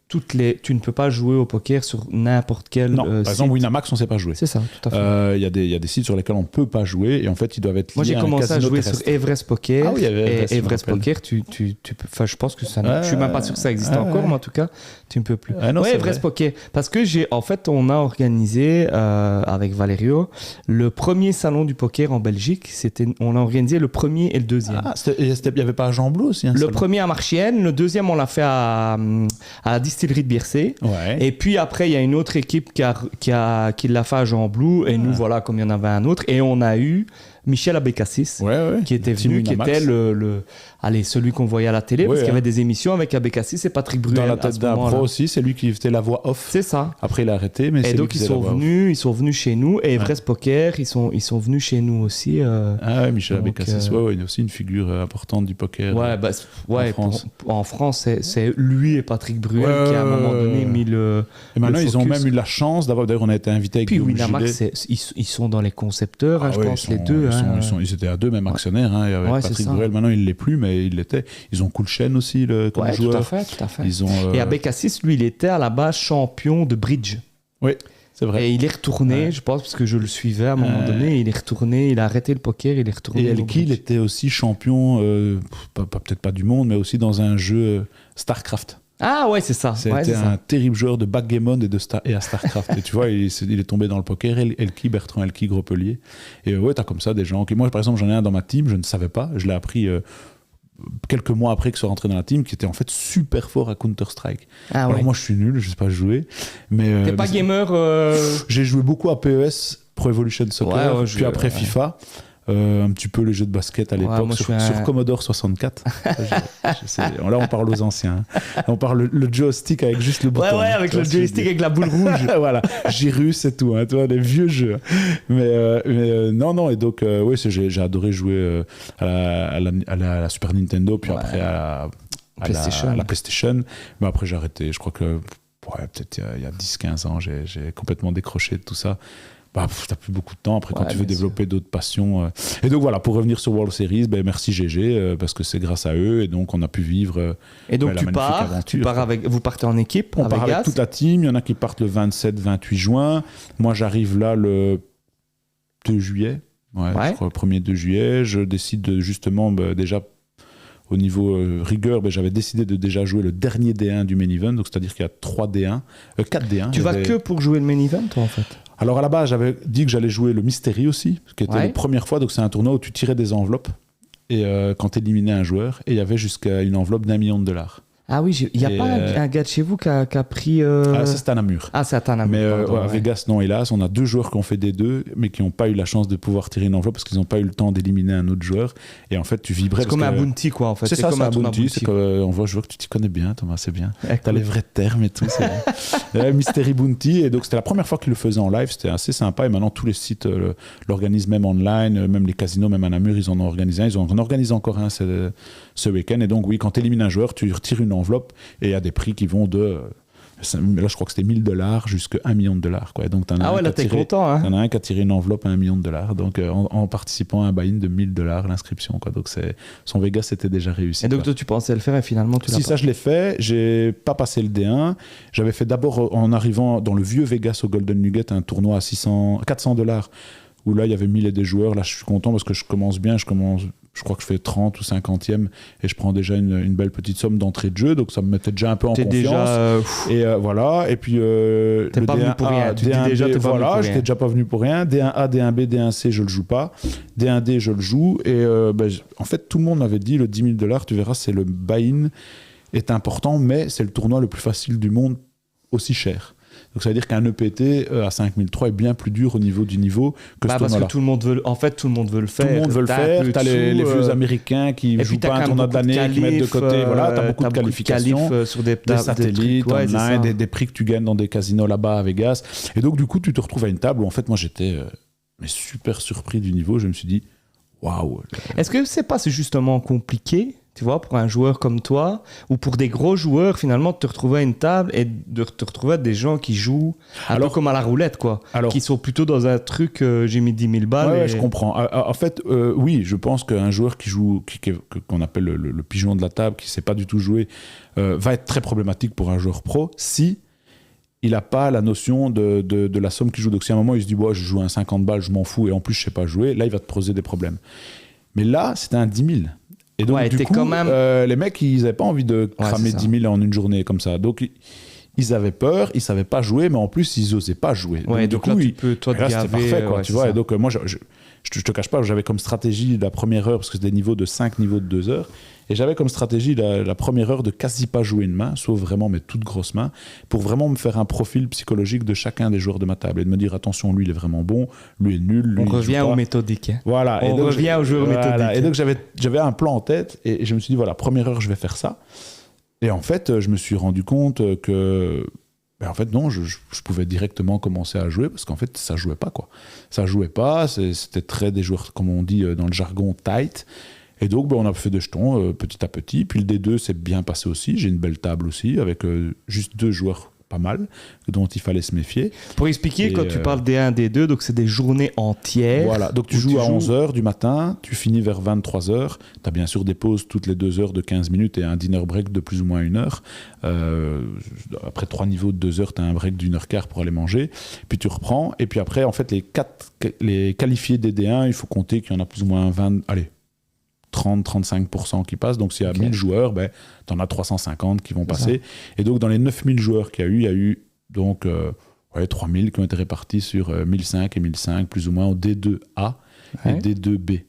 tu ne peux pas jouer au poker sur n'importe quel Non, par exemple, site. Winamax, on ne sait pas jouer. C'est ça, tout à fait. Il y a des sites sur lesquels on ne peut pas jouer et en fait, ils doivent être liés. Moi, j'ai commencé à jouer sur Everest Poker. Ah oui, et Everest Poker, je pense que ça. Je ne suis même pas sûr que ça existe encore, mais en tout cas, tu ne peux plus. Everest Poker. Parce que on a organisé avec Valerio le premier salon du poker en Belgique. On a organisé le premier et le deuxième. Il n'y avait pas à Jean Blou aussi? Le premier à Marchienne, le deuxième, on l'a fait à la distillerie de Biercé. Ouais. Et puis après, il y a une autre équipe qui l'a fait à Jean Blou. Et nous, voilà, comme il y en avait un autre. Et on a eu Michel Abécassis, qui était venu, qui était celui qu'on voyait à la télé, parce qu'il y avait des émissions avec Abécassis et Patrick Bruel. Dans la tête d'un pro aussi, c'est lui qui faisait la voix off. C'est ça. Après, il a arrêté, mais et donc ils sont venus chez nous. Et Everest Poker, ils sont venus chez nous aussi. Michel Abécassis, il est aussi une figure importante du poker. En France, c'est lui et Patrick Bruel qui à un moment donné mis le. Et maintenant, ils ont même eu la chance d'avoir. D'ailleurs, on a été invité avec. Puis Winamax, ils sont dans les concepteurs, je pense, les deux. Ils étaient à deux, même actionnaires. Il y avait Patrick Bruel, maintenant il ne l'est plus, mais il l'était. Ils ont Coolchen aussi comme joueur. Tout à fait. Et Abécassis, lui, il était à la base champion de bridge. Oui, c'est vrai. Et il est retourné, je pense, parce que je le suivais à un moment donné, il est retourné, il a arrêté le poker, il est retourné. Et Elki, il était aussi champion, peut-être pas du monde, mais aussi dans un jeu StarCraft. Ah ouais, c'est ça. C'était un terrible joueur de backgammon et à StarCraft. Et tu vois, il est tombé dans le poker. Bertrand Elki, Gropelier. Et t'as comme ça des gens. Moi, par exemple, j'en ai un dans ma team, je ne savais pas. Je l'ai appris quelques mois après que je sois rentré dans la team, qui était en fait super fort à Counter-Strike. Alors moi, je suis nul, je ne sais pas jouer. T'es pas gamer J'ai joué beaucoup à PES, Pro Evolution Soccer, puis après FIFA. un petit peu les jeux de basket à l'époque sur Commodore 64. Là, on parle aux anciens. Hein. On parle le joystick avec juste le bouton. Ouais, avec le joystick avec la boule rouge. Voilà, Gyrus et tout, hein, tu vois, les vieux jeux. Mais non, et donc, oui, j'ai adoré jouer à la Super Nintendo, puis après à la PlayStation. Mais après, j'ai arrêté. Je crois que peut-être il y a 10-15 ans, j'ai complètement décroché de tout ça. T'as plus beaucoup de temps après quand tu veux développer d'autres passions. Et donc voilà, pour revenir sur World Series, merci GG, parce que c'est grâce à eux, et donc on a pu vivre. Et donc tu pars vous partez en équipe. On part avec toute la team. Il y en a qui partent le 27-28 juin. Moi, j'arrive là le 2 juillet. Je crois le 1er 2 juillet. Je décide de, justement, déjà. Au niveau rigueur, j'avais décidé de déjà jouer le dernier D1 du main event, donc c'est-à-dire qu'il y a 4 D1. Tu vas que pour jouer le main event, toi, en fait? Alors à la base, j'avais dit que j'allais jouer le Mystery aussi, qui était la première fois, donc c'est un tournoi où tu tirais des enveloppes et quand tu éliminais un joueur, et il y avait jusqu'à une enveloppe d'1 million de dollars. Ah oui, il n'y a pas un gars de chez vous qui a pris... Ah, ça, c'est à Namur. Ah, c'est à Namur. Mais à Vegas, non, hélas. On a 2 joueurs qui ont fait des 2, mais qui n'ont pas eu la chance de pouvoir tirer une enveloppe parce qu'ils n'ont pas eu le temps d'éliminer un autre joueur. Et en fait, tu vibrais... C'est comme un bounty, quoi, en fait. C'est ça, c'est un bounty. On voit, je vois que tu t'y connais bien, Thomas, c'est bien. T'as les vrais termes et tout. Mystery Bounty. Et donc, c'était la première fois qu'ils le faisaient en live. C'était assez sympa. Et maintenant, tous les sites l'organisent même online. Même les casinos, même à Namur, ils en ont organisé un. Ils en organisent encore un ce week-end. Et donc, oui, quand tu élimines un joueur, tu retires une enveloppe. Et il y a des prix qui vont de... Là, je crois que c'était $1000 jusqu'à $1 million. Quoi. Donc, là, t'es content. Hein. T'en as un qui a tiré une enveloppe à $1 million. Donc, en participant à un buy-in de $1000, l'inscription. Quoi. Donc, son Vegas, c'était déjà réussi. Et donc, toi, tu pensais le faire et finalement, tu l'as pas. Ça, je l'ai fait. J'ai pas passé le D1. J'avais fait d'abord, en arrivant dans le vieux Vegas au Golden Nugget, un tournoi à $400, où là, il y avait 1000 et des joueurs. Là, je suis content parce que je commence bien. Je crois que je fais 30 ou 50e et je prends déjà une belle petite somme d'entrée de jeu, donc ça me mettait déjà un peu en confiance. Et voilà, et puis t'es pas venu pour rien. Tu dis déjà t'es pas venu pour rien. J'étais déjà pas venu pour rien. D1A, D1B, D1C, je le joue pas. D1D, je le joue. Et en fait, tout le monde m'avait dit le $10 000, tu verras, c'est le buy-in est important, mais c'est le tournoi le plus facile du monde, aussi cher. Donc ça veut dire qu'un EPT à 5003 est bien plus dur au niveau du niveau que ce tournoi-là. Parce que tout le monde veut le faire. Tout le monde veut le faire. T'as les vieux Américains qui jouent pas un tournoi de l'année, qui mettent de côté. Voilà, t'as beaucoup de qualifications, sur des satellites, online, des prix que tu gagnes dans des casinos là-bas à Vegas. Et donc du coup, tu te retrouves à une table où en fait, moi j'étais super surpris du niveau. Je me suis dit, waouh. Est-ce que c'est justement compliqué? Tu vois, pour un joueur comme toi, ou pour des gros joueurs, finalement, de te retrouver à une table et de te retrouver à des gens qui jouent un peu comme à la roulette, quoi. Qui sont plutôt dans un truc, j'ai mis 10 000 balles. Ouais, je comprends. En fait, oui, je pense qu'un joueur qui joue, qu'on appelle le pigeon de la table, qui ne sait pas du tout jouer, va être très problématique pour un joueur pro si il n'a pas la notion de la somme qu'il joue. Donc, si à un moment, il se dit, je joue un 50 balles, je m'en fous, et en plus, je ne sais pas jouer, là, il va te poser des problèmes. Mais là, c'était un 10 000. Et donc, du coup, quand même... les mecs, ils n'avaient pas envie de cramer 10 000 en une journée comme ça. Donc, ils avaient peur, ils ne savaient pas jouer, mais en plus, ils n'osaient pas jouer. Ouais, donc là, tu peux, toi, te gaver. C'était parfait, quoi, tu vois. Et donc, moi, je ne te cache pas, j'avais comme stratégie la première heure, parce que c'était des niveaux de 5 niveaux de 2 heures, et j'avais comme stratégie la première heure de quasi pas jouer une main, sauf vraiment mes toutes grosses mains, pour vraiment me faire un profil psychologique de chacun des joueurs de ma table, et de me dire, attention, lui, il est vraiment bon, lui est nul, lui, on revient au méthodique. Hein. Voilà. On revient aux joueurs méthodiques. Et donc, j'avais un plan en tête, et je me suis dit, voilà, première heure, je vais faire ça. Et en fait, je me suis rendu compte que... en fait, non, je pouvais directement commencer à jouer parce qu'en fait, ça jouait pas, quoi. Ça jouait pas, c'était très des joueurs, comme on dit dans le jargon, tight. Et donc, on a fait des jetons petit à petit. Puis le D2 s'est bien passé aussi. J'ai une belle table aussi avec juste 2 joueurs pas mal, dont il fallait se méfier. Pour expliquer, quand tu parles D1, D2, donc c'est des journées entières. Voilà, donc tu joues à 11h du matin, tu finis vers 23h. Tu as bien sûr des pauses toutes les 2 heures de 15 minutes et un dinner break de plus ou moins 1 heure. Après 3 niveaux de 2 heures, tu as un break d'1h15 pour aller manger. Puis tu reprends. Et puis après, en fait, les qualifiés des D1, il faut compter qu'il y en a plus ou moins 30-35% qui passent. Donc, s'il y a 1000 joueurs, tu en as 350 qui vont passer. Et donc, dans les 9000 joueurs qu'il y a eu donc 3000 qui ont été répartis sur 1005 et 1005, plus ou moins, au D2A et D2B.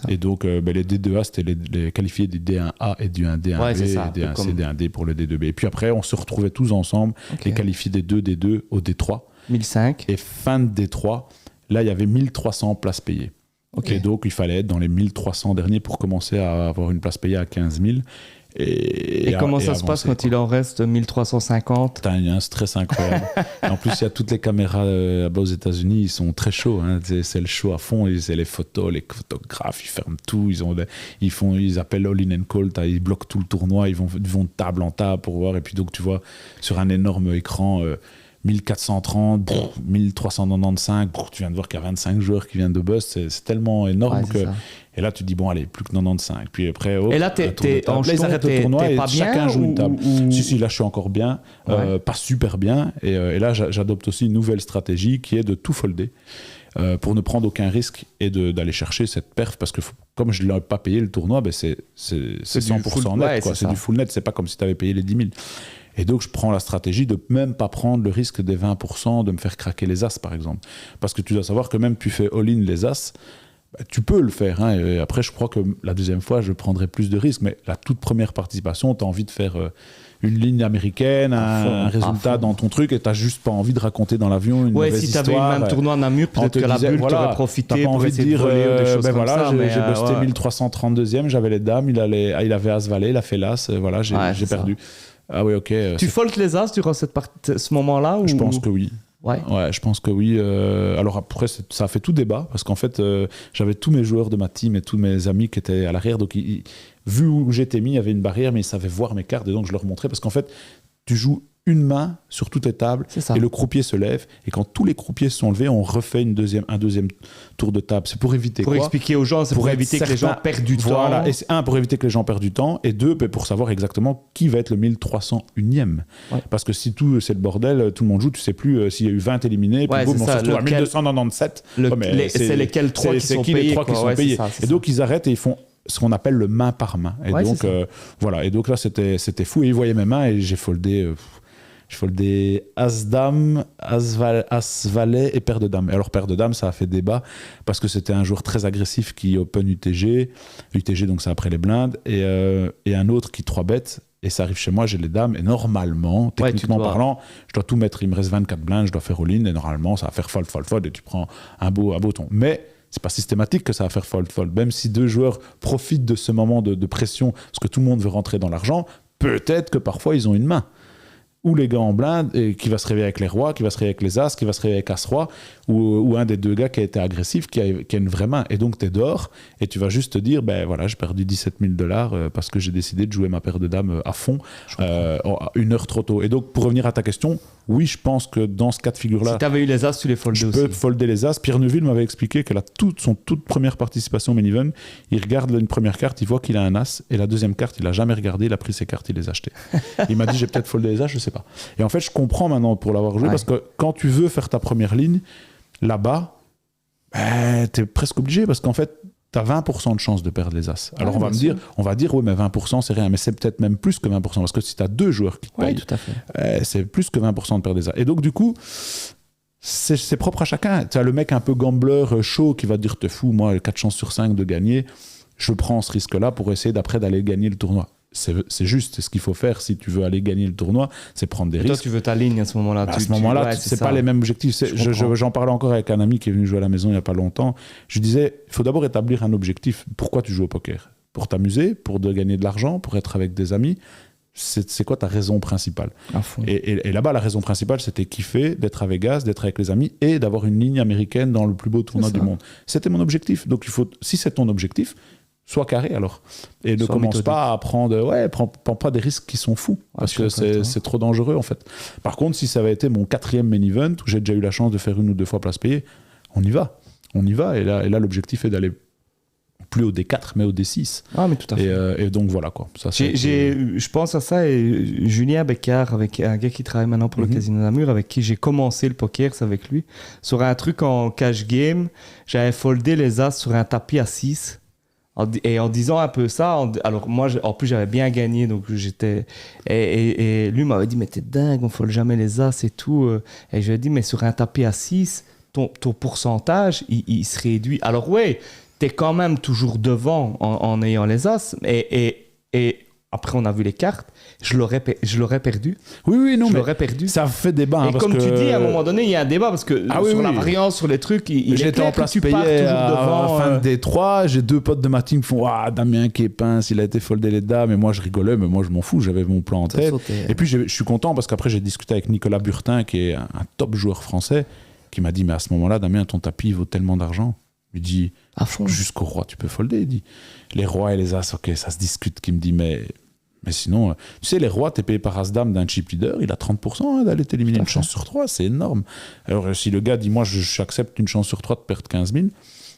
Et donc, les D2A, c'était les qualifiés du D1A et du 1D1B, et D1C, D1D pour le D2B. Et puis après, on se retrouvait tous ensemble, les qualifiés des D2 au D3. 1005. Et fin de D3, là, il y avait 1300 places payées. Okay. Et donc, il fallait être dans les 1300 derniers pour commencer à avoir une place payée à 15 000. Et comment ça se passe quand il en reste 1350? T'as un stress incroyable. En plus, il y a toutes les caméras là-bas aux États-Unis, ils sont très chauds. Hein. C'est le show à fond. C'est les photos, les photographes, ils ferment tout. Ils appellent all in and call. Ils bloquent tout le tournoi. Ils vont de table en table pour voir. Et puis donc, tu vois, sur un énorme écran, 1430, 1395, tu viens de voir qu'il y a 25 joueurs qui viennent de bust. C'est tellement énorme que. Ça. Et là, tu te dis, bon, allez, plus que 95. Puis après, et là, ils arrêtent le tournoi et chacun joue une table. Si, là, je suis encore bien, pas super bien. Et là, j'adopte aussi une nouvelle stratégie qui est de tout folder pour ne prendre aucun risque et d'aller chercher cette perf. Parce que comme je ne l'ai pas payé le tournoi, c'est 100% net. C'est du full net. C'est pas comme si tu avais payé les 10 000. Et donc, je prends la stratégie de même pas prendre le risque des 20%, de me faire craquer les as, par exemple. Parce que tu dois savoir que même tu fais all-in les as, tu peux le faire. Hein, et après, je crois que la deuxième fois, je prendrai plus de risques. Mais la toute première participation, tu as envie de faire une ligne américaine, un résultat dans ton truc, et tu n'as juste pas envie de raconter dans l'avion une mauvaise histoire. Si tu avais eu le même tournoi à Namur, peut-être que la bulle t'aurait profité pour essayer de voler ou des choses comme ça. J'ai busté 1332e, j'avais les dames, il avait As-Valet, il a fait l'As, voilà, j'ai perdu. Ah oui, ok. Tu foldes les As durant ce moment-là ou... Je pense que oui. Ouais, je pense que oui. Alors après, ça a fait tout débat parce qu'en fait, j'avais tous mes joueurs de ma team et tous mes amis qui étaient à l'arrière. Donc, vu où j'étais mis, il y avait une barrière, mais ils savaient voir mes cartes et donc je leur montrais parce qu'en fait, tu joues une main sur toutes les tables et le croupier se lève. Et quand tous les croupiers se sont levés, on refait un deuxième tour de table. C'est pour éviter quoi ? Pour expliquer aux gens, c'est pour éviter que les gens perdent du temps. Voilà. Et c'est pour éviter que les gens perdent du temps. Et deux, pour savoir exactement qui va être le 1301e. Ouais. Parce que si tout c'est le bordel, tout le monde joue, tu sais plus s'il y a eu 20 éliminés. Puis boum, on se retrouve à 1297. C'est lesquels 3 qui sont payés. Et donc, ils arrêtent et ils font ce qu'on appelle le main par main. Et donc, voilà. Et donc là, c'était fou. Et ils voyaient mes mains et j'ai foldé... Je foldais As-Dame, As-Valet et Paire de Dames. Et alors, Paire de Dames, ça a fait débat parce que c'était un joueur très agressif qui open UTG. UTG, donc c'est après les blindes. Et un autre qui 3-bet. Et ça arrive chez moi, j'ai les dames. Et normalement, techniquement parlant, je dois tout mettre. Il me reste 24 blindes, je dois faire all-in. Et normalement, ça va faire fold. Et tu prends un beau ton. Mais c'est pas systématique que ça va faire fold. Même si deux joueurs profitent de ce moment de pression, parce que tout le monde veut rentrer dans l'argent, peut-être que parfois, ils ont une main. Ou les gars en blinde, et qui va se réveiller avec les rois, qui va se réveiller avec les as, qui va se réveiller avec as-roi, ou un des deux gars qui a été agressif, qui a une vraie main. Et donc, tu es dehors, et tu vas juste te dire, ben voilà, j'ai perdu $17 000 parce que j'ai décidé de jouer ma paire de dames à fond, une heure trop tôt. Et donc, pour revenir à ta question, oui, je pense que dans ce cas de figure-là... Si tu avais eu les as, tu les foldais aussi. Je peux folder les as. Pierre Neuville m'avait expliqué que son toute première participation au main-event, il regarde une première carte, il voit qu'il a un as, et la deuxième carte, il n'a jamais regardé, il a pris ses cartes, il les a achetées. Il m'a dit, j'ai peut-être foldé les as, je sais pas. Et en fait, je comprends maintenant pour l'avoir joué, parce que quand tu veux faire ta première ligne, là-bas, t'es presque obligé, parce qu'en fait, t'as 20% de chance de perdre les as. Alors on va dire, oui, mais 20%, c'est rien. Mais c'est peut-être même plus que 20%, parce que si t'as deux joueurs qui te payent, tout à fait. C'est plus que 20% de perdre les as. Et donc, du coup, c'est propre à chacun. Tu as le mec un peu gambler chaud qui va te dire, t'es fou, moi, 4 chances sur 5 de gagner, je prends ce risque-là pour essayer d'aller gagner le tournoi. C'est juste ce qu'il faut faire si tu veux aller gagner le tournoi, c'est prendre des risques. Toi, tu veux ta ligne à ce moment-là. À ce moment-là, c'est pas les mêmes objectifs. J'en parlais encore avec un ami qui est venu jouer à la maison il n'y a pas longtemps. Je disais, il faut d'abord établir un objectif. Pourquoi tu joues au poker ? Pour t'amuser, pour gagner de l'argent, pour être avec des amis. C'est quoi ta raison principale ? Et là-bas, la raison principale, c'était kiffer, d'être à Vegas, d'être avec les amis et d'avoir une ligne américaine dans le plus beau tournoi du monde. C'était mon objectif. Donc, si c'est ton objectif, sois carré alors. Et ne commence pas à prendre... prends pas des risques qui sont fous. Parce que c'est trop dangereux en fait. Par contre, si ça avait été mon 4e main event, où j'ai déjà eu la chance de faire 1 ou 2 fois place payée, on y va. Et là l'objectif est d'aller plus au D4, mais au D6. Ah, mais tout à fait. Et donc voilà quoi. Ça, je pense à ça, et Julien Beccard, avec un gars qui travaille maintenant pour le Casino Namur, avec qui j'ai commencé le poker, c'est avec lui. Sur un truc en cash game, j'avais foldé les as sur un tapis à 6. Et en disant un peu ça, alors moi, en plus, j'avais bien gagné, donc j'étais... Et lui m'avait dit, mais t'es dingue, on fold jamais les as et tout. Et je lui ai dit, mais sur un tapis à 6, ton pourcentage, il se réduit. Alors ouais, t'es quand même toujours devant en ayant les as, et après on a vu les cartes, je l'aurais perdu. Oui, non, je mais l'aurais perdu. ça fait débat. Et comme tu dis, à un moment donné, il y a un débat parce que sur la variance, sur les trucs, j'étais en place payée à fin de D3. J'ai 2 potes de ma team qui font Damien qui est pince, il a été foldé les dames. Et moi, je rigolais, mais moi, je m'en fous. J'avais mon plan en tête. Et puis, je suis content parce qu'après, j'ai discuté avec Nicolas Burtin, qui est un top joueur français, qui m'a dit mais à ce moment-là, Damien, ton tapis vaut tellement d'argent. Il me dit jusqu'au roi, tu peux folder. Il dit les rois et les as, ok, ça se discute. Qui me dit mais sinon, tu sais, les rois, t'es payé par as-dame d'un chip leader, il a 30% d'aller t'éliminer. Une chance sur 3, c'est énorme. Alors, si le gars dit, moi, j'accepte une chance sur 3 de perdre 15 000,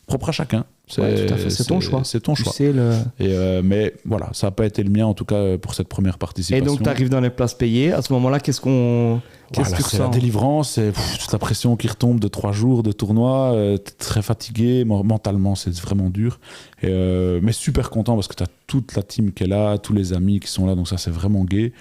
propre à chacun. Tout à fait. C'est ton choix. C'est ton choix. Tu sais mais voilà, ça n'a pas été le mien, en tout cas, pour cette première participation. Et donc, tu arrives dans les places payées. À ce moment-là, qu'est-ce que tu ressens ? C'est la délivrance, c'est toute la pression qui retombe de 3 jours de tournoi. T'es très fatigué, mentalement, c'est vraiment dur. Mais super content parce que tu as toute la team qui est là, tous les amis qui sont là, donc ça, c'est vraiment gai.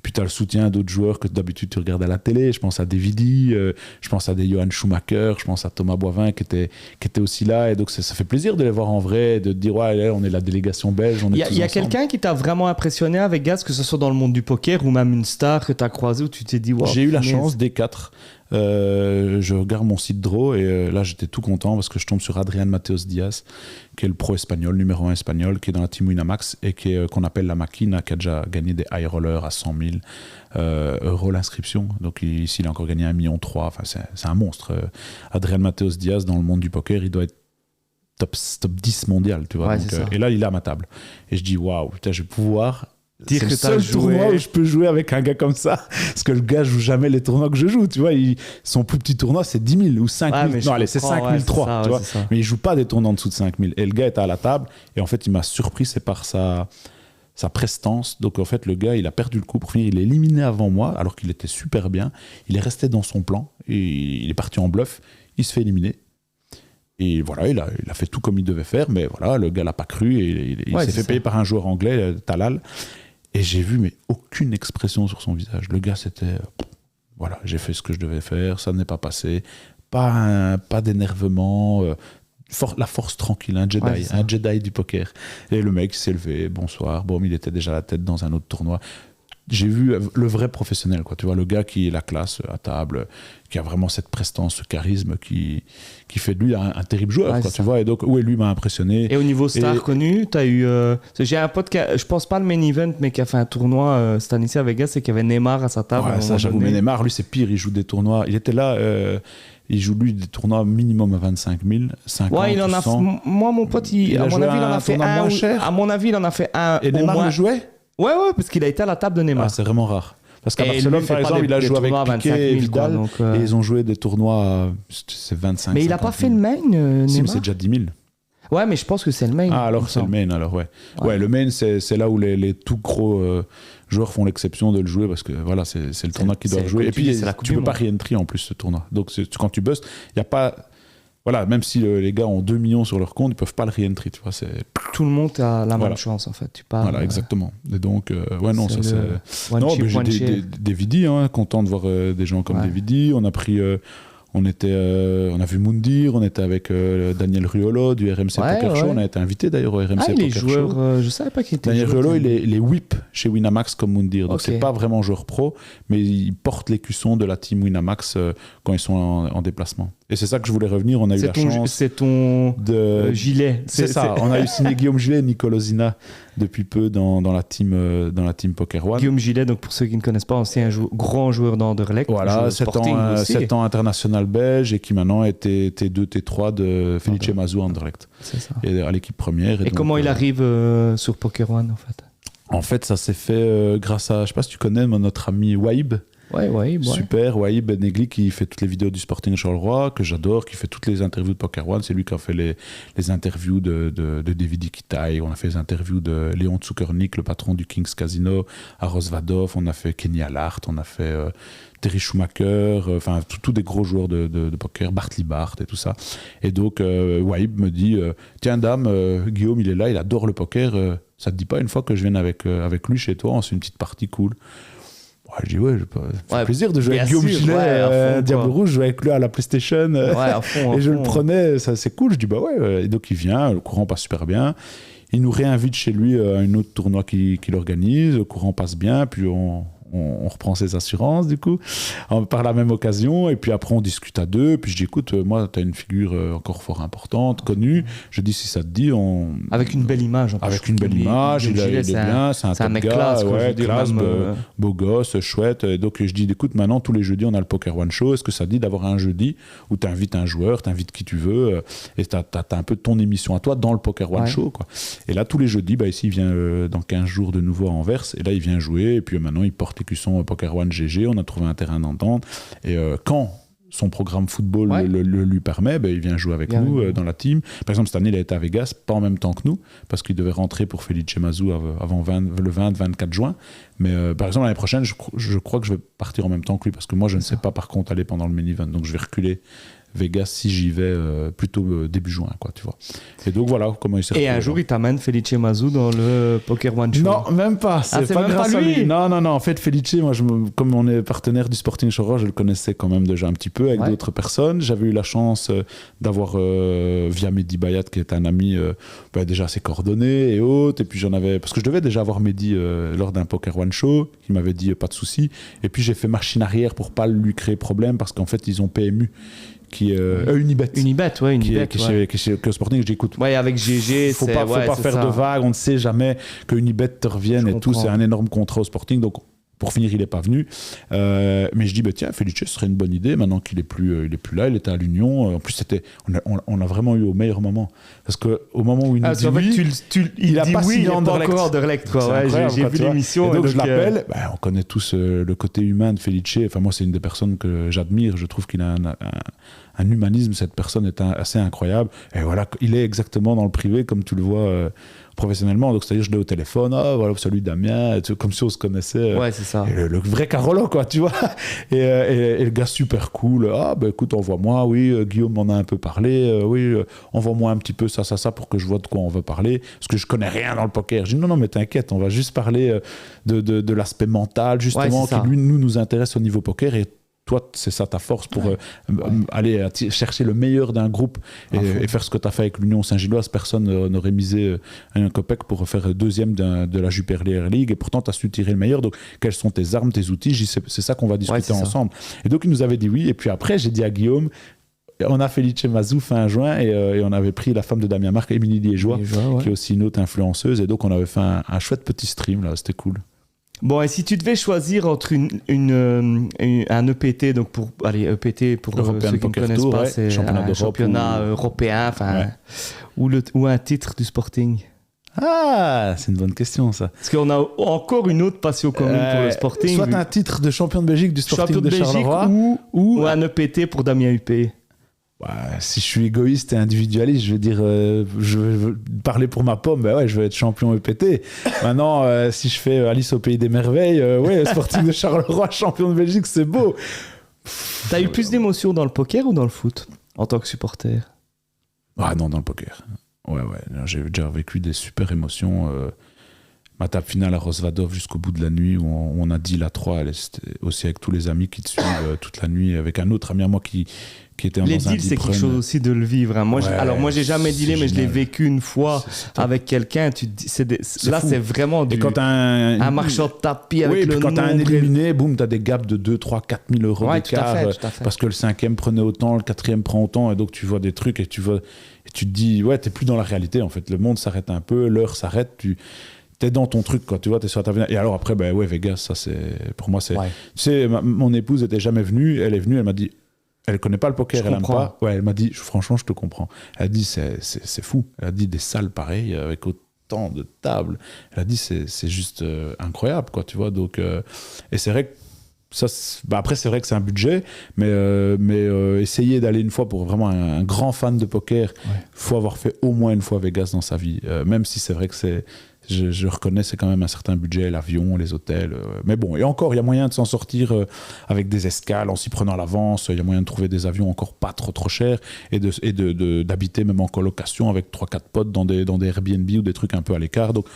Puis tu as le soutien d'autres joueurs que d'habitude tu regardes à la télé. Je pense à Davidi, je pense à des Johan Schumacher, je pense à Thomas Boivin qui était aussi là. Et donc ça fait plaisir de les voir en vrai, de te dire ouais, là, on est la délégation belge. Il y a quelqu'un qui t'a vraiment impressionné avec Gaz, que ce soit dans le monde du poker ou même une star que tu as croisée où tu t'es dit wow, j'ai eu la chance des 4. Je regarde mon site draw et là j'étais tout content parce que je tombe sur Adrián Mateos Diaz qui est le pro espagnol, numéro 1 espagnol, qui est dans la team Winamax et qu'on appelle la Machina, qui a déjà gagné des high rollers à 100 000 euros l'inscription. Donc ici il a encore gagné 1,3 million. Enfin, c'est un monstre. Adrián Mateos Diaz dans le monde du poker, il doit être top 10 mondial, tu vois. Ouais, donc, et là il est à ma table et je dis waouh, je vais pouvoir dire c'est que le seul tournoi où je peux jouer avec un gars comme ça, parce que le gars joue jamais les tournois que je joue, tu vois. Son plus petit tournoi c'est 10 000 ou 5 000, non allez c'est 5 003, tu vois, mais il joue pas des tournois en dessous de 5 000 et le gars était à la table et en fait il m'a surpris, c'est par sa prestance. Donc en fait le gars il a perdu le coup, pour finir il est éliminé avant moi alors qu'il était super bien, il est resté dans son plan et il est parti en bluff, il se fait éliminer. Et voilà, il a fait tout comme il devait faire, mais voilà, le gars l'a pas cru et il s'est fait payer par un joueur anglais, Talal. Et j'ai vu, mais aucune expression sur son visage. Le gars, c'était... voilà, j'ai fait ce que je devais faire, ça n'est pas passé. Pas d'énervement, la force tranquille, un Jedi du poker. Et le mec s'est levé, bonsoir. Bon, il était déjà à la tête dans un autre tournoi. J'ai vu le vrai professionnel, quoi. Tu vois, le gars qui est la classe à table, qui a vraiment cette prestance, ce charisme, qui fait de lui un terrible joueur, quoi, tu vois. Et donc, lui m'a impressionné. Et au niveau star connu, tu as eu... j'ai un pote, je pense pas le main event, mais qui a fait un tournoi cette année-ci avec Vegas, et qui avait Neymar à sa table. Ouais, ça, j'avoue, mais Neymar, lui, c'est pire. Il joue des tournois. Il était là... il joue lui des tournois minimum à 25 000, 50 000. Ouais, il en a. Moi, mon pote, à mon avis, il en a fait un. À mon avis, il en a fait un. Et Neymar le jouait ? Ouais, parce qu'il a été à la table de Neymar. Ah, c'est vraiment rare. Parce qu'à Barcelone, par exemple, il a joué avec Piqué et Vidal, et ils ont joué des tournois, c'est 25 000. Mais il n'a pas fait le main, Neymar. Si, mais c'est déjà 10 000. Ouais, mais je pense que c'est le main. Ah, alors c'est le main, alors ouais. Ouais, le main, c'est là où les tout gros joueurs font l'exception de le jouer, parce que voilà, c'est le tournoi qu'ils doivent jouer. Et puis, tu peux pas re-entry en plus, ce tournoi. Donc, quand tu bustes, il n'y a pas... Voilà, même si les gars ont 2 millions sur leur compte, ils peuvent pas le re-entry, tu vois. Tout le monde a la même chance, en fait. Tu parles, voilà, exactement. Et donc, ouais, non, ça c'est... Non, mais j'ai des Vidi, content de voir des gens comme Davidi. On a pris... on a vu Moundir, on était avec Daniel Riolo du RMC Poker Show. On a été invité d'ailleurs au RMC Poker Show. Il est joueur, je savais pas qu'il était Daniel Riolo, il est whip chez Winamax comme Moundir. Donc c'est pas vraiment joueur pro, mais il porte l'écusson de la team Winamax quand ils sont en déplacement. Et c'est ça que je voulais revenir. On a eu la chance. C'est ton gilet. C'est ça. On a eu signé Guillaume Gillet et Nicolas Zina depuis peu dans la team Poker One. Guillaume Gillet, donc pour ceux qui ne connaissent pas, c'est un grand joueur d'Anderlecht. Voilà, 7 ans international belge et qui maintenant était T2, T3 de Felice Mazou Anderlecht. C'est ça. Et à l'équipe première. Et donc, comment il arrive sur Poker One en fait ? En fait, ça s'est fait grâce à, je ne sais pas si tu connais, notre ami Waïb. Ouais. Super, Waïb Benegli qui fait toutes les vidéos du Sporting Charleroi, que j'adore, qui fait toutes les interviews de Poker One. C'est lui qui a fait les interviews de Davidi Kitaï. On a fait les interviews de Léon Tsukernik, le patron du Kings Casino, à Rosvadov. On a fait Kenny Allard, on a fait Terry Schumacher, enfin tous des gros joueurs de poker, Bartley Bart et tout ça. Et donc Waïb me dit tiens dame, Guillaume il est là, il adore le poker, ça te dit pas une fois que je vienne avec lui chez toi, on se fait une petite partie cool. Je dis ça fait plaisir de jouer avec Guillaume Gillet, Diable Rouge, jouer avec lui à la PlayStation. À fond, et je le prenais, ça c'est cool. Je dis ouais. Et donc il vient, le courant passe super bien. il nous réinvite chez lui à un autre tournoi qu'il organise. Le courant passe bien, puis on reprend ses assurances du coup par la même occasion, et puis après on discute à deux, puis je dis écoute, moi t'as une figure encore fort importante, connue, je dis si ça te dit avec une belle image avec une belle image, il est bien, c'est un top mec gars, classe, ouais, classe, même, beau gosse, chouette, et donc je dis écoute, maintenant tous les jeudis on a le Poker One Show, est-ce que ça te dit d'avoir un jeudi où t'invites un joueur, t'invites qui tu veux, et t'as un peu ton émission à toi dans le Poker One Show quoi. Et là tous les jeudis, ici il vient dans 15 jours de nouveau à Anvers, et là il vient jouer, et puis maintenant il porte l'écusson Poker One GG, on a trouvé un terrain d'entente, et quand son programme football le lui permet, il vient jouer avec nous dans la team. Par exemple, cette année, il a été à Vegas, pas en même temps que nous, parce qu'il devait rentrer pour Felice Mazou avant le 20-24 juin. Mais par exemple, l'année prochaine, je crois que je vais partir en même temps que lui, parce que moi, je ne sais pas par contre aller pendant le mini-event, donc je vais reculer Vegas si j'y vais plutôt début juin, quoi, tu vois. Et donc voilà comment il s'est retrouvé. Et un jour, il t'amène Felice Mazou dans le Poker One Show. Non, même pas. C'est pas même grâce pas à lui. lui. Non. En fait, Felice, moi, comme on est partenaire du Sporting Chorro, je le connaissais quand même déjà un petit peu avec d'autres personnes. J'avais eu la chance d'avoir, via Mehdi Bayat, qui est un ami, déjà ses coordonnées et autres. Et puis j'en avais... Parce que je devais déjà avoir Mehdi lors d'un Poker One Show, qui m'avait dit pas de souci. Et puis j'ai fait machine arrière pour pas lui créer problème, parce qu'en fait, ils ont PMU. Qui Unibet qui est au Sporting. Je dis écoute, avec GG, faut pas faire de vagues, on ne sait jamais que Unibet te revienne et tout, c'est un énorme contrat au Sporting, donc pour finir il n'est pas venu, mais je dis tiens, Felice, ce serait une bonne idée maintenant qu'il est plus là, il était à l'Union, en plus on a vraiment eu au meilleur moment, parce que au moment où il nous dit oui, il a pas signé Anderlecht, quoi. J'ai vu l'émission, et donc je l'appelle, on connaît tous le côté humain de Felice, enfin moi c'est une des personnes que j'admire, je trouve qu'il a un humanisme, cette personne est assez incroyable, et voilà, il est exactement dans le privé comme tu le vois professionnellement, donc c'est-à-dire je l'ai au téléphone, voilà, salut Damien, comme si on se connaissait, c'est ça, le vrai Carolo, quoi, tu vois, et le gars super cool, écoute, envoie-moi, Guillaume m'en a un peu parlé, envoie-moi un petit peu ça pour que je vois de quoi on veut parler, parce que je connais rien dans le poker. Je dis non mais t'inquiète, on va juste parler de l'aspect mental justement, qui lui nous intéresse au niveau poker, et toi, c'est ça ta force pour aller chercher le meilleur d'un groupe et faire ce que tu as fait avec l'Union Saint-Gilloise. Personne n'aurait misé un copec pour faire deuxième de la Jupiler League, et pourtant tu as su tirer le meilleur. Donc, quelles sont tes armes, tes outils? C'est ça qu'on va discuter ensemble. Et donc, il nous avait dit oui. Et puis après, j'ai dit à Guillaume, on a Felice Mazou fin juin, et on avait pris la femme de Damien Marc, Émilie Liégeois, qui est aussi une autre influenceuse. Et donc, on avait fait un chouette petit stream, là, c'était cool. Bon, et si tu devais choisir entre un EPT, donc EPT pour European ceux qui ne connaissent pas, c'est un championnat européen, ou un titre du Sporting. Ah, c'est une bonne question, ça. Parce qu'on a encore une autre passion commune pour le Sporting. Soit un titre de champion de Belgique du Sporting de Charleroi, ou un EPT pour Damien Huppé. Si je suis égoïste et individualiste, je vais dire, je vais parler pour ma pomme, je vais être champion EPT. Maintenant, si je fais Alice au Pays des Merveilles, Sporting de Charleroi, champion de Belgique, c'est beau. T'as eu plus d'émotions dans le poker ou dans le foot, en tant que supporter? Non, dans le poker. J'ai déjà vécu des super émotions. Ma table finale à Rosvadov jusqu'au bout de la nuit, où on a dit la 3, c'était aussi avec tous les amis qui te suivent toute la nuit, avec un autre ami à moi qui était les dans un deals, c'est quelque chose aussi de le vivre. Hein. Moi, j'ai jamais dealé, mais je l'ai vécu une fois avec quelqu'un. Là, c'est vraiment un marchand de tapis avec le nom. Quand t'as un éliminé, boum, t'as des gaps de 2, 3, 4 000 euros d'écart. Parce que le 5e prenait autant, le 4e prend autant, et donc tu vois des trucs et tu te dis, t'es plus dans la réalité, en fait. Le monde s'arrête un peu, l'heure s'arrête, t'es dans ton truc, quoi, tu vois, t'es sur ta vie. Et alors après, Vegas, ça c'est... Pour moi, c'est... Tu sais, mon épouse était jamais venue, elle est venue, elle m'a dit... Elle connaît pas le poker, elle aime pas. Elle m'a dit, franchement, je te comprends. Elle a dit, c'est fou. Elle a dit, des salles pareilles, avec autant de tables. Elle a dit, c'est juste incroyable, quoi, tu vois. Donc, et c'est vrai que ça, après, c'est vrai que c'est un budget, mais essayer d'aller une fois pour vraiment un grand fan de poker, faut avoir fait au moins une fois Vegas dans sa vie. Même si c'est vrai que je reconnais, c'est quand même un certain budget, l'avion, les hôtels. Mais bon, et encore, il y a moyen de s'en sortir avec des escales, en s'y prenant l'avance. Il y a moyen de trouver des avions encore pas trop chers et d'habiter même en colocation avec 3-4 potes dans des Airbnb ou des trucs un peu à l'écart. Donc,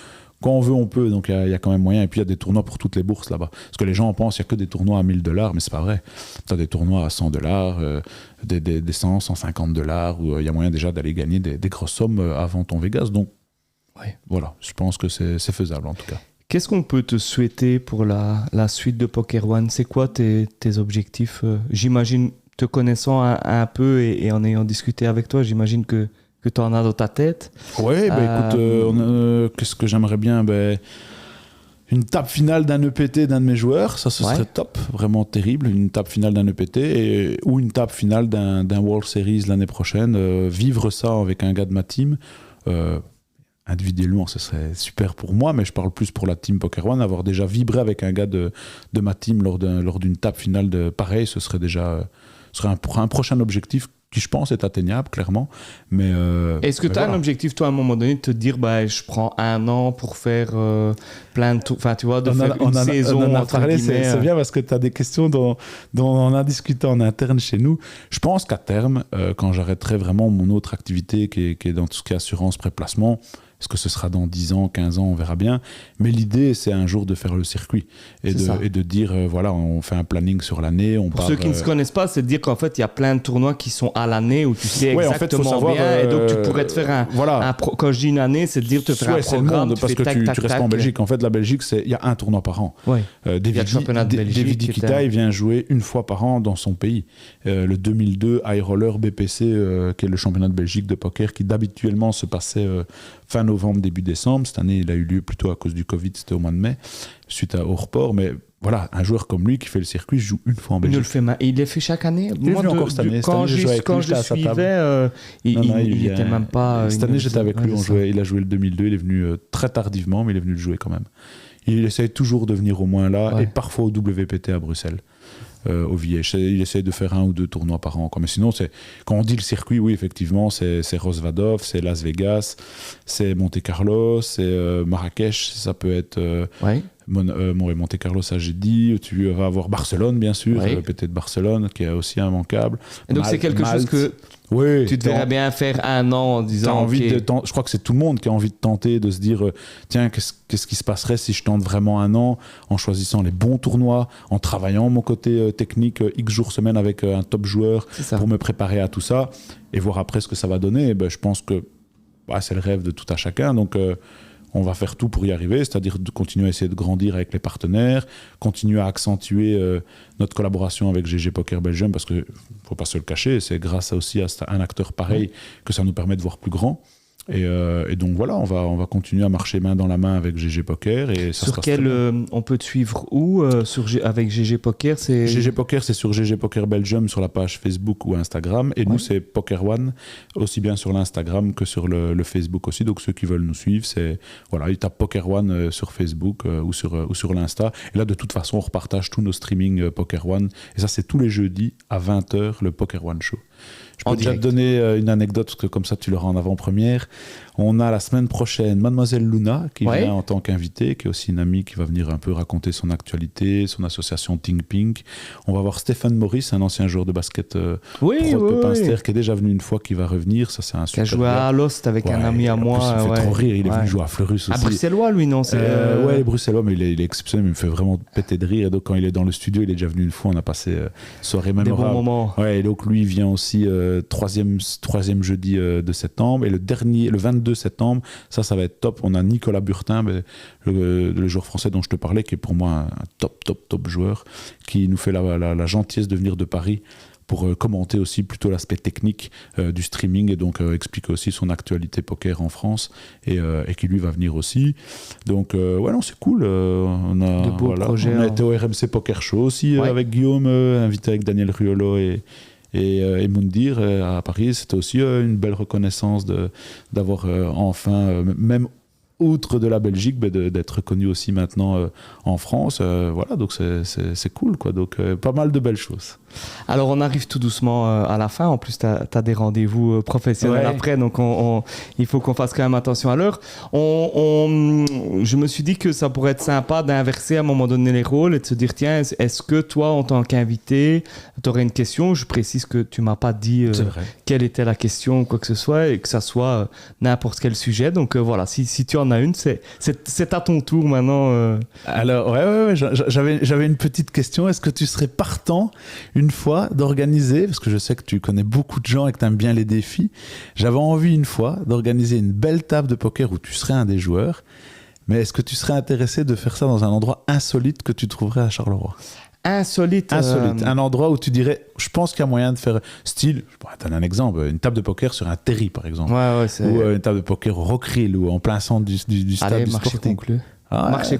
quand on veut, on peut. Donc, il y a quand même moyen. Et puis, il y a des tournois pour toutes les bourses là-bas. Parce que les gens pensent qu'il n'y a que des tournois à $1,000, mais c'est pas vrai. Tu as des tournois à $100, des 100, $150, où il y a moyen déjà d'aller gagner des grosses sommes avant ton Vegas. Donc, Ouais. Voilà, je pense que c'est faisable en tout cas. Qu'est-ce qu'on peut te souhaiter pour la suite de Poker One? C'est quoi tes objectifs? J'imagine, te connaissant un peu et en ayant discuté avec toi, j'imagine que tu en as dans ta tête. Oui, écoute, qu'est-ce que j'aimerais bien? Une table finale d'un EPT d'un de mes joueurs, ça ce serait top, vraiment terrible. Une table finale d'un EPT ou une table finale d'un World Series l'année prochaine. Vivre ça avec un gars de ma team. Individuellement, ce serait super pour moi, mais je parle plus pour la team Poker One. Avoir déjà vibré avec un gars de ma team lors d'une table finale pareil, ce serait déjà un prochain objectif qui, je pense, est atteignable, clairement. Mais, est-ce que tu as un objectif, toi, à un moment donné, de te dire, je prends 1 an pour faire plein de tours, enfin, tu vois, faire une saison, on en a parlé, c'est bien parce que tu as des questions dont on a discuté en interne chez nous. Je pense qu'à terme, quand j'arrêterai vraiment mon autre activité qui est dans tout ce qui est assurance, pré-placement, est-ce que ce sera dans 10 ans, 15 ans, on verra bien. Mais l'idée, c'est un jour de faire le circuit et de dire, voilà, on fait un planning sur l'année. Pour ceux qui ne se connaissent pas, c'est de dire qu'en fait, il y a plein de tournois qui sont à l'année où tu sais exactement en fait, bien. Et donc, tu pourrais te faire quand je dis une année, c'est de dire te faire un programme. Le monde, parce que tu restes en Belgique. En fait, la Belgique, il y a un tournoi par an. Ouais. David Kita, il vient jouer une fois par an dans son pays. Le 2002 High Roller BPC, qui est le championnat de Belgique de poker, qui d'habituellement se passait fin novembre, début décembre. Cette année, il a eu lieu plutôt à cause du Covid, c'était au mois de mai, suite au report. Mais voilà, un joueur comme lui qui fait le circuit, joue une fois en Belgique. Il le fait chaque année. Moi, encore cette année. Quand je le suivais, il n'était même pas... Cette année, j'étais avec lui, il a joué le 2002, il est venu très tardivement, mais il est venu le jouer quand même. Il essaie toujours de venir au moins là, et parfois au WPT à Bruxelles. Au VH. Il essaie de faire 1 ou 2 tournois par an. Mais sinon, quand on dit le circuit, oui, effectivement, c'est Rosvadov, c'est Las Vegas, c'est Monte Carlo, c'est Marrakech, ça peut être Monte Carlo, ça j'ai dit. Tu vas avoir Barcelone, bien sûr, peut-être Barcelone, qui est aussi immanquable. Et donc, c'est quelque chose que tu te verrais bien faire 1 an en disant... je crois que c'est tout le monde qui a envie de tenter, de se dire, tiens, qu'est-ce qui se passerait si je tente vraiment 1 an, en choisissant les bons tournois, en travaillant mon côté technique X jours semaine avec un top joueur pour me préparer à tout ça, et voir après ce que ça va donner. Je pense que c'est le rêve de tout à chacun. Donc, on va faire tout pour y arriver, c'est-à-dire de continuer à essayer de grandir avec les partenaires, continuer à accentuer notre collaboration avec GG Poker Belgium, parce qu'il ne faut pas se le cacher, c'est grâce aussi à un acteur pareil que ça nous permet de voir plus grand. Et donc voilà, on va continuer à marcher main dans la main avec GG Poker. Et ça sur quel on peut te suivre où avec GG Poker? GG Poker, c'est sur GG Poker Belgium sur la page Facebook ou Instagram. Et nous, c'est Poker One, aussi bien sur l'Instagram que sur le Facebook aussi. Donc ceux qui veulent nous suivre, ils tapent Poker One sur Facebook ou sur l'Insta. Et là, de toute façon, on repartage tous nos streamings Poker One. Et ça, c'est tous les jeudis à 20h, le Poker One Show. Je peux déjà te donner une anecdote, parce que comme ça tu l'auras en avant-première. On a la semaine prochaine Mademoiselle Luna qui vient en tant qu'invitée, qui est aussi une amie qui va venir un peu raconter son actualité, son association Think Pink. On va voir Stéphane Maurice, un ancien joueur de basket pro de Pinster, qui est déjà venu une fois, qui va revenir. Ça, c'est un super. Qui a joué à Lost avec un ami à moi. Il me fait trop rire. Il est venu jouer à Fleurus aussi. Bruxellois, lui, non? Il est bruxellois, mais il est exceptionnel. Il me fait vraiment péter de rire. Et donc, quand il est dans le studio, il est déjà venu une fois. On a passé une soirée mémorable. Des bons moments. Et donc, lui, il vient aussi troisième jeudi de septembre. Et le 22 septembre, ça va être top. On a Nicolas Burtin, le joueur français dont je te parlais, qui est pour moi un top joueur, qui nous fait la gentillesse de venir de Paris pour commenter aussi plutôt l'aspect technique du streaming, et donc expliquer aussi son actualité poker en France, et qui lui va venir aussi. Donc c'est cool. On a, de beaux projets. On a été au RMC Poker Show aussi avec Guillaume, invité avec Daniel Riolo et Moundir à Paris. C'était aussi une belle reconnaissance d'avoir enfin, même outre de la Belgique, d'être connu aussi maintenant en France. Donc c'est cool, quoi. Donc pas mal de belles choses. Alors on arrive tout doucement à la fin. En plus tu as des rendez-vous professionnels après, donc il faut qu'on fasse quand même attention à l'heure. Je me suis dit que ça pourrait être sympa d'inverser à un moment donné les rôles et de se dire, tiens, est-ce que toi en tant qu'invité tu aurais une question? Je précise que tu m'as pas dit quelle était la question ou quoi que ce soit, et que ça soit n'importe quel sujet. Donc voilà, si tu en en as une. C'est à ton tour maintenant. Alors, ouais, j'avais une petite question. Est-ce que tu serais partant une fois d'organiser, parce que je sais que tu connais beaucoup de gens et que tu aimes bien les défis, j'avais envie une fois d'organiser une belle table de poker où tu serais un des joueurs, mais est-ce que tu serais intéressé de faire ça dans un endroit insolite que tu trouverais à Charleroi ? Insolite. Un endroit où tu dirais, je pense qu'il y a moyen de faire style, je pourrais te donner un exemple, une table de poker sur un terri par exemple, ou une table de poker au Rockrill ou en plein centre du stade Allez, du marché Sporting. conclu.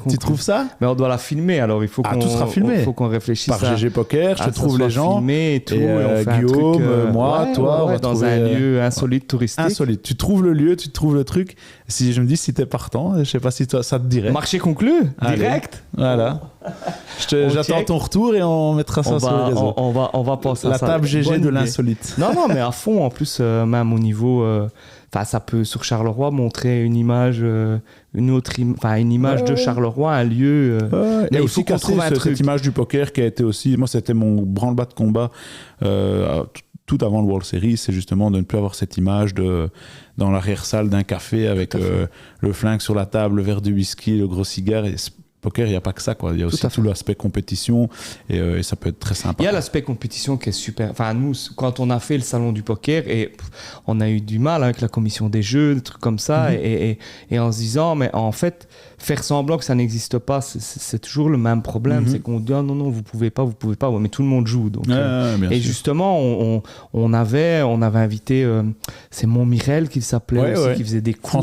Tu trouves ça ? Mais on doit la filmer, alors il faut tout sera filmé. faut qu'on réfléchisse par GG Poker, je te trouve les gens, filmé et tout, et on fait Guillaume, un truc, moi, toi, on va dans trouver un lieu insolite touristique. Insolite. Tu trouves le lieu, tu trouves le truc. Si je me dis si t'es partant, je sais pas si toi ça te dirait. Marché conclu, direct. Voilà. J'attends ton retour et on mettra ça sur les réseaux. On va penser à ça. La table GG de l'insolite. Non, mais à fond. En plus, même au niveau, ça peut sur Charleroi montrer une image, une image de Charleroi, un lieu. Et aussi casser cette image du poker qui a été aussi. Moi, c'était mon branle-bas de combat. Tout avant le World Series, c'est justement de ne plus avoir cette image dans l'arrière-salle d'un café avec le flingue sur la table, le verre de whisky, le gros cigare. Et poker, il n'y a pas que ça, quoi. Il y a aussi tout l'aspect compétition et ça peut être très sympa. Il y a l'aspect compétition qui est super. Enfin, nous, quand on a fait le salon du poker, on a eu du mal avec la commission des jeux, des trucs comme ça, et en se disant, mais en fait, faire semblant que ça n'existe pas, c'est toujours le même problème. C'est qu'on dit, non, vous pouvez pas, ouais, mais tout le monde joue. Donc, et justement, on avait invité, c'est Montmirel qu'il s'appelait aussi, qui faisait des cours.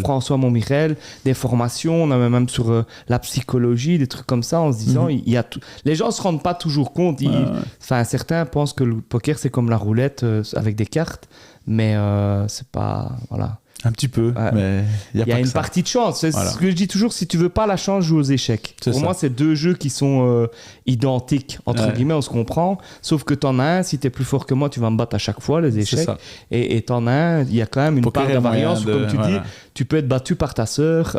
François Montmirel, des formations. On avait même sur la psychologie, des trucs comme ça, en se disant, les gens se rendent pas toujours compte. Certains pensent que le poker, c'est comme la roulette avec des cartes, mais c'est pas... Voilà. Un petit peu, mais il y a une partie de chance. C'est ce que je dis toujours, si tu veux pas la chance, joue aux échecs. Pour moi, c'est deux jeux qui sont identiques, entre guillemets, on se comprend. Sauf que t'en as un, si t'es plus fort que moi, tu vas me battre à chaque fois, les échecs. Et t'en as un, il y a quand même une part de variance, comme tu dis, tu peux être battu par ta sœur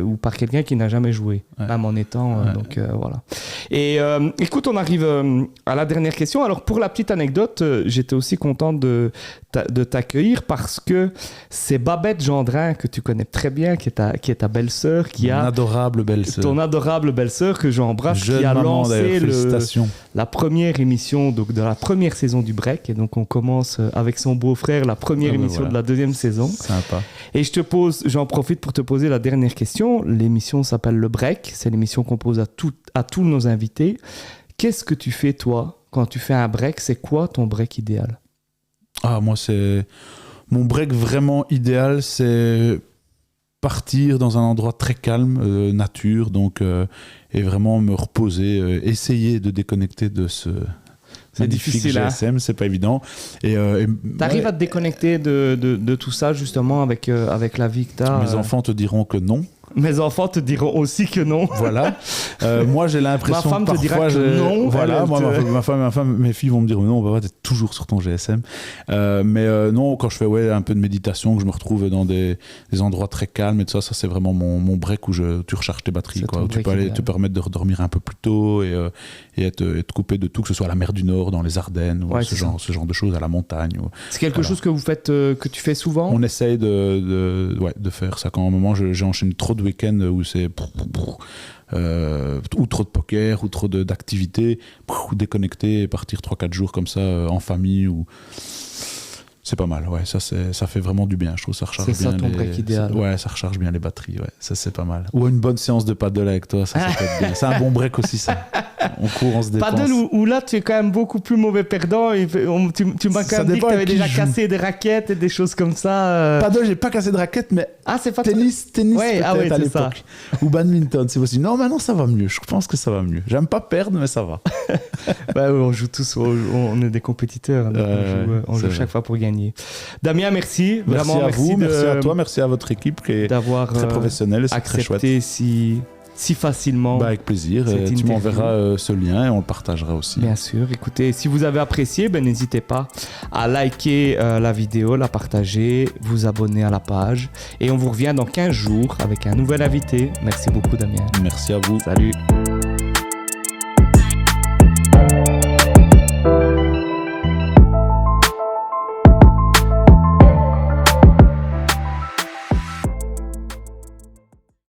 ou par quelqu'un qui n'a jamais joué, même en étant... donc voilà. Et écoute, on arrive à la dernière question. Alors, pour la petite anecdote, j'étais aussi content de t'accueillir parce que c'est Babette Gendrin, que tu connais très bien, qui est ta belle-sœur, ton adorable belle-sœur. Ton adorable belle-sœur que j'embrasse, qui a lancé la première émission donc, de la première saison du Break. Et donc, on commence avec son beau-frère la première émission de la deuxième saison. Sympa. Et j'en profite pour te poser la dernière question. L'émission s'appelle Le Break. C'est l'émission qu'on pose à tous nos invités. Qu'est-ce que tu fais, toi, quand tu fais un break? C'est quoi ton break idéal? Moi, c'est... Mon break vraiment idéal, c'est partir dans un endroit très calme, nature, donc, et vraiment me reposer, essayer de déconnecter de ce... C'est difficile, GSM, c'est pas évident. T'arrives à te déconnecter de tout ça, justement, avec la vie que t'as. Mes enfants te diront que non. Mes enfants te diront aussi que non. Voilà. Moi, j'ai l'impression ma femme que te dira que non. Voilà. Ma femme, mes filles vont me dire non, papa, t'es toujours sur ton GSM. Mais non, quand je fais un peu de méditation, que je me retrouve dans des endroits très calmes et tout ça, ça c'est vraiment mon break où tu recharges tes batteries, quoi. Où tu peux aller te permettre de redormir un peu plus tôt et être coupé de tout, que ce soit à la mer du Nord, dans les Ardennes, ou ce genre de choses, à la montagne. C'est quelque chose que vous faites, que tu fais souvent? On essaye de faire ça. Quand à un moment j'ai enchaîné trop de week-ends où c'est ou trop de poker ou trop d'activités, déconnecter et partir 3-4 jours comme ça en famille ou... C'est pas mal, ça fait vraiment du bien, je trouve. Ça recharge bien. C'est ça ton break idéal. Ça recharge bien les batteries, ça c'est pas mal. Ou une bonne séance de paddle avec toi, ça peut être bien. C'est un bon break aussi, ça. On court, on se dépense. Paddle où là tu es quand même beaucoup plus mauvais perdant. Tu m'as quand même dit que tu avais déjà cassé des raquettes et des choses comme ça. Paddle, j'ai pas cassé de raquettes, mais c'est pas tennis peut-être à l'époque. Ou badminton, c'est possible. Non, maintenant ça va mieux, je pense que ça va mieux. J'aime pas perdre, mais ça va. On joue tous, on est des compétiteurs, donc on joue chaque fois pour gagner. Damien, merci. Merci à vous, merci à toi, merci à votre équipe qui est très professionnelle, c'est très chouette. Accepté si facilement. Avec plaisir, tu m'enverras ce lien et on le partagera aussi. Bien sûr, écoutez, si vous avez apprécié, n'hésitez pas à liker la vidéo, la partager, vous abonner à la page et on vous revient dans 15 jours avec un nouvel invité. Merci beaucoup Damien. Merci à vous. Salut.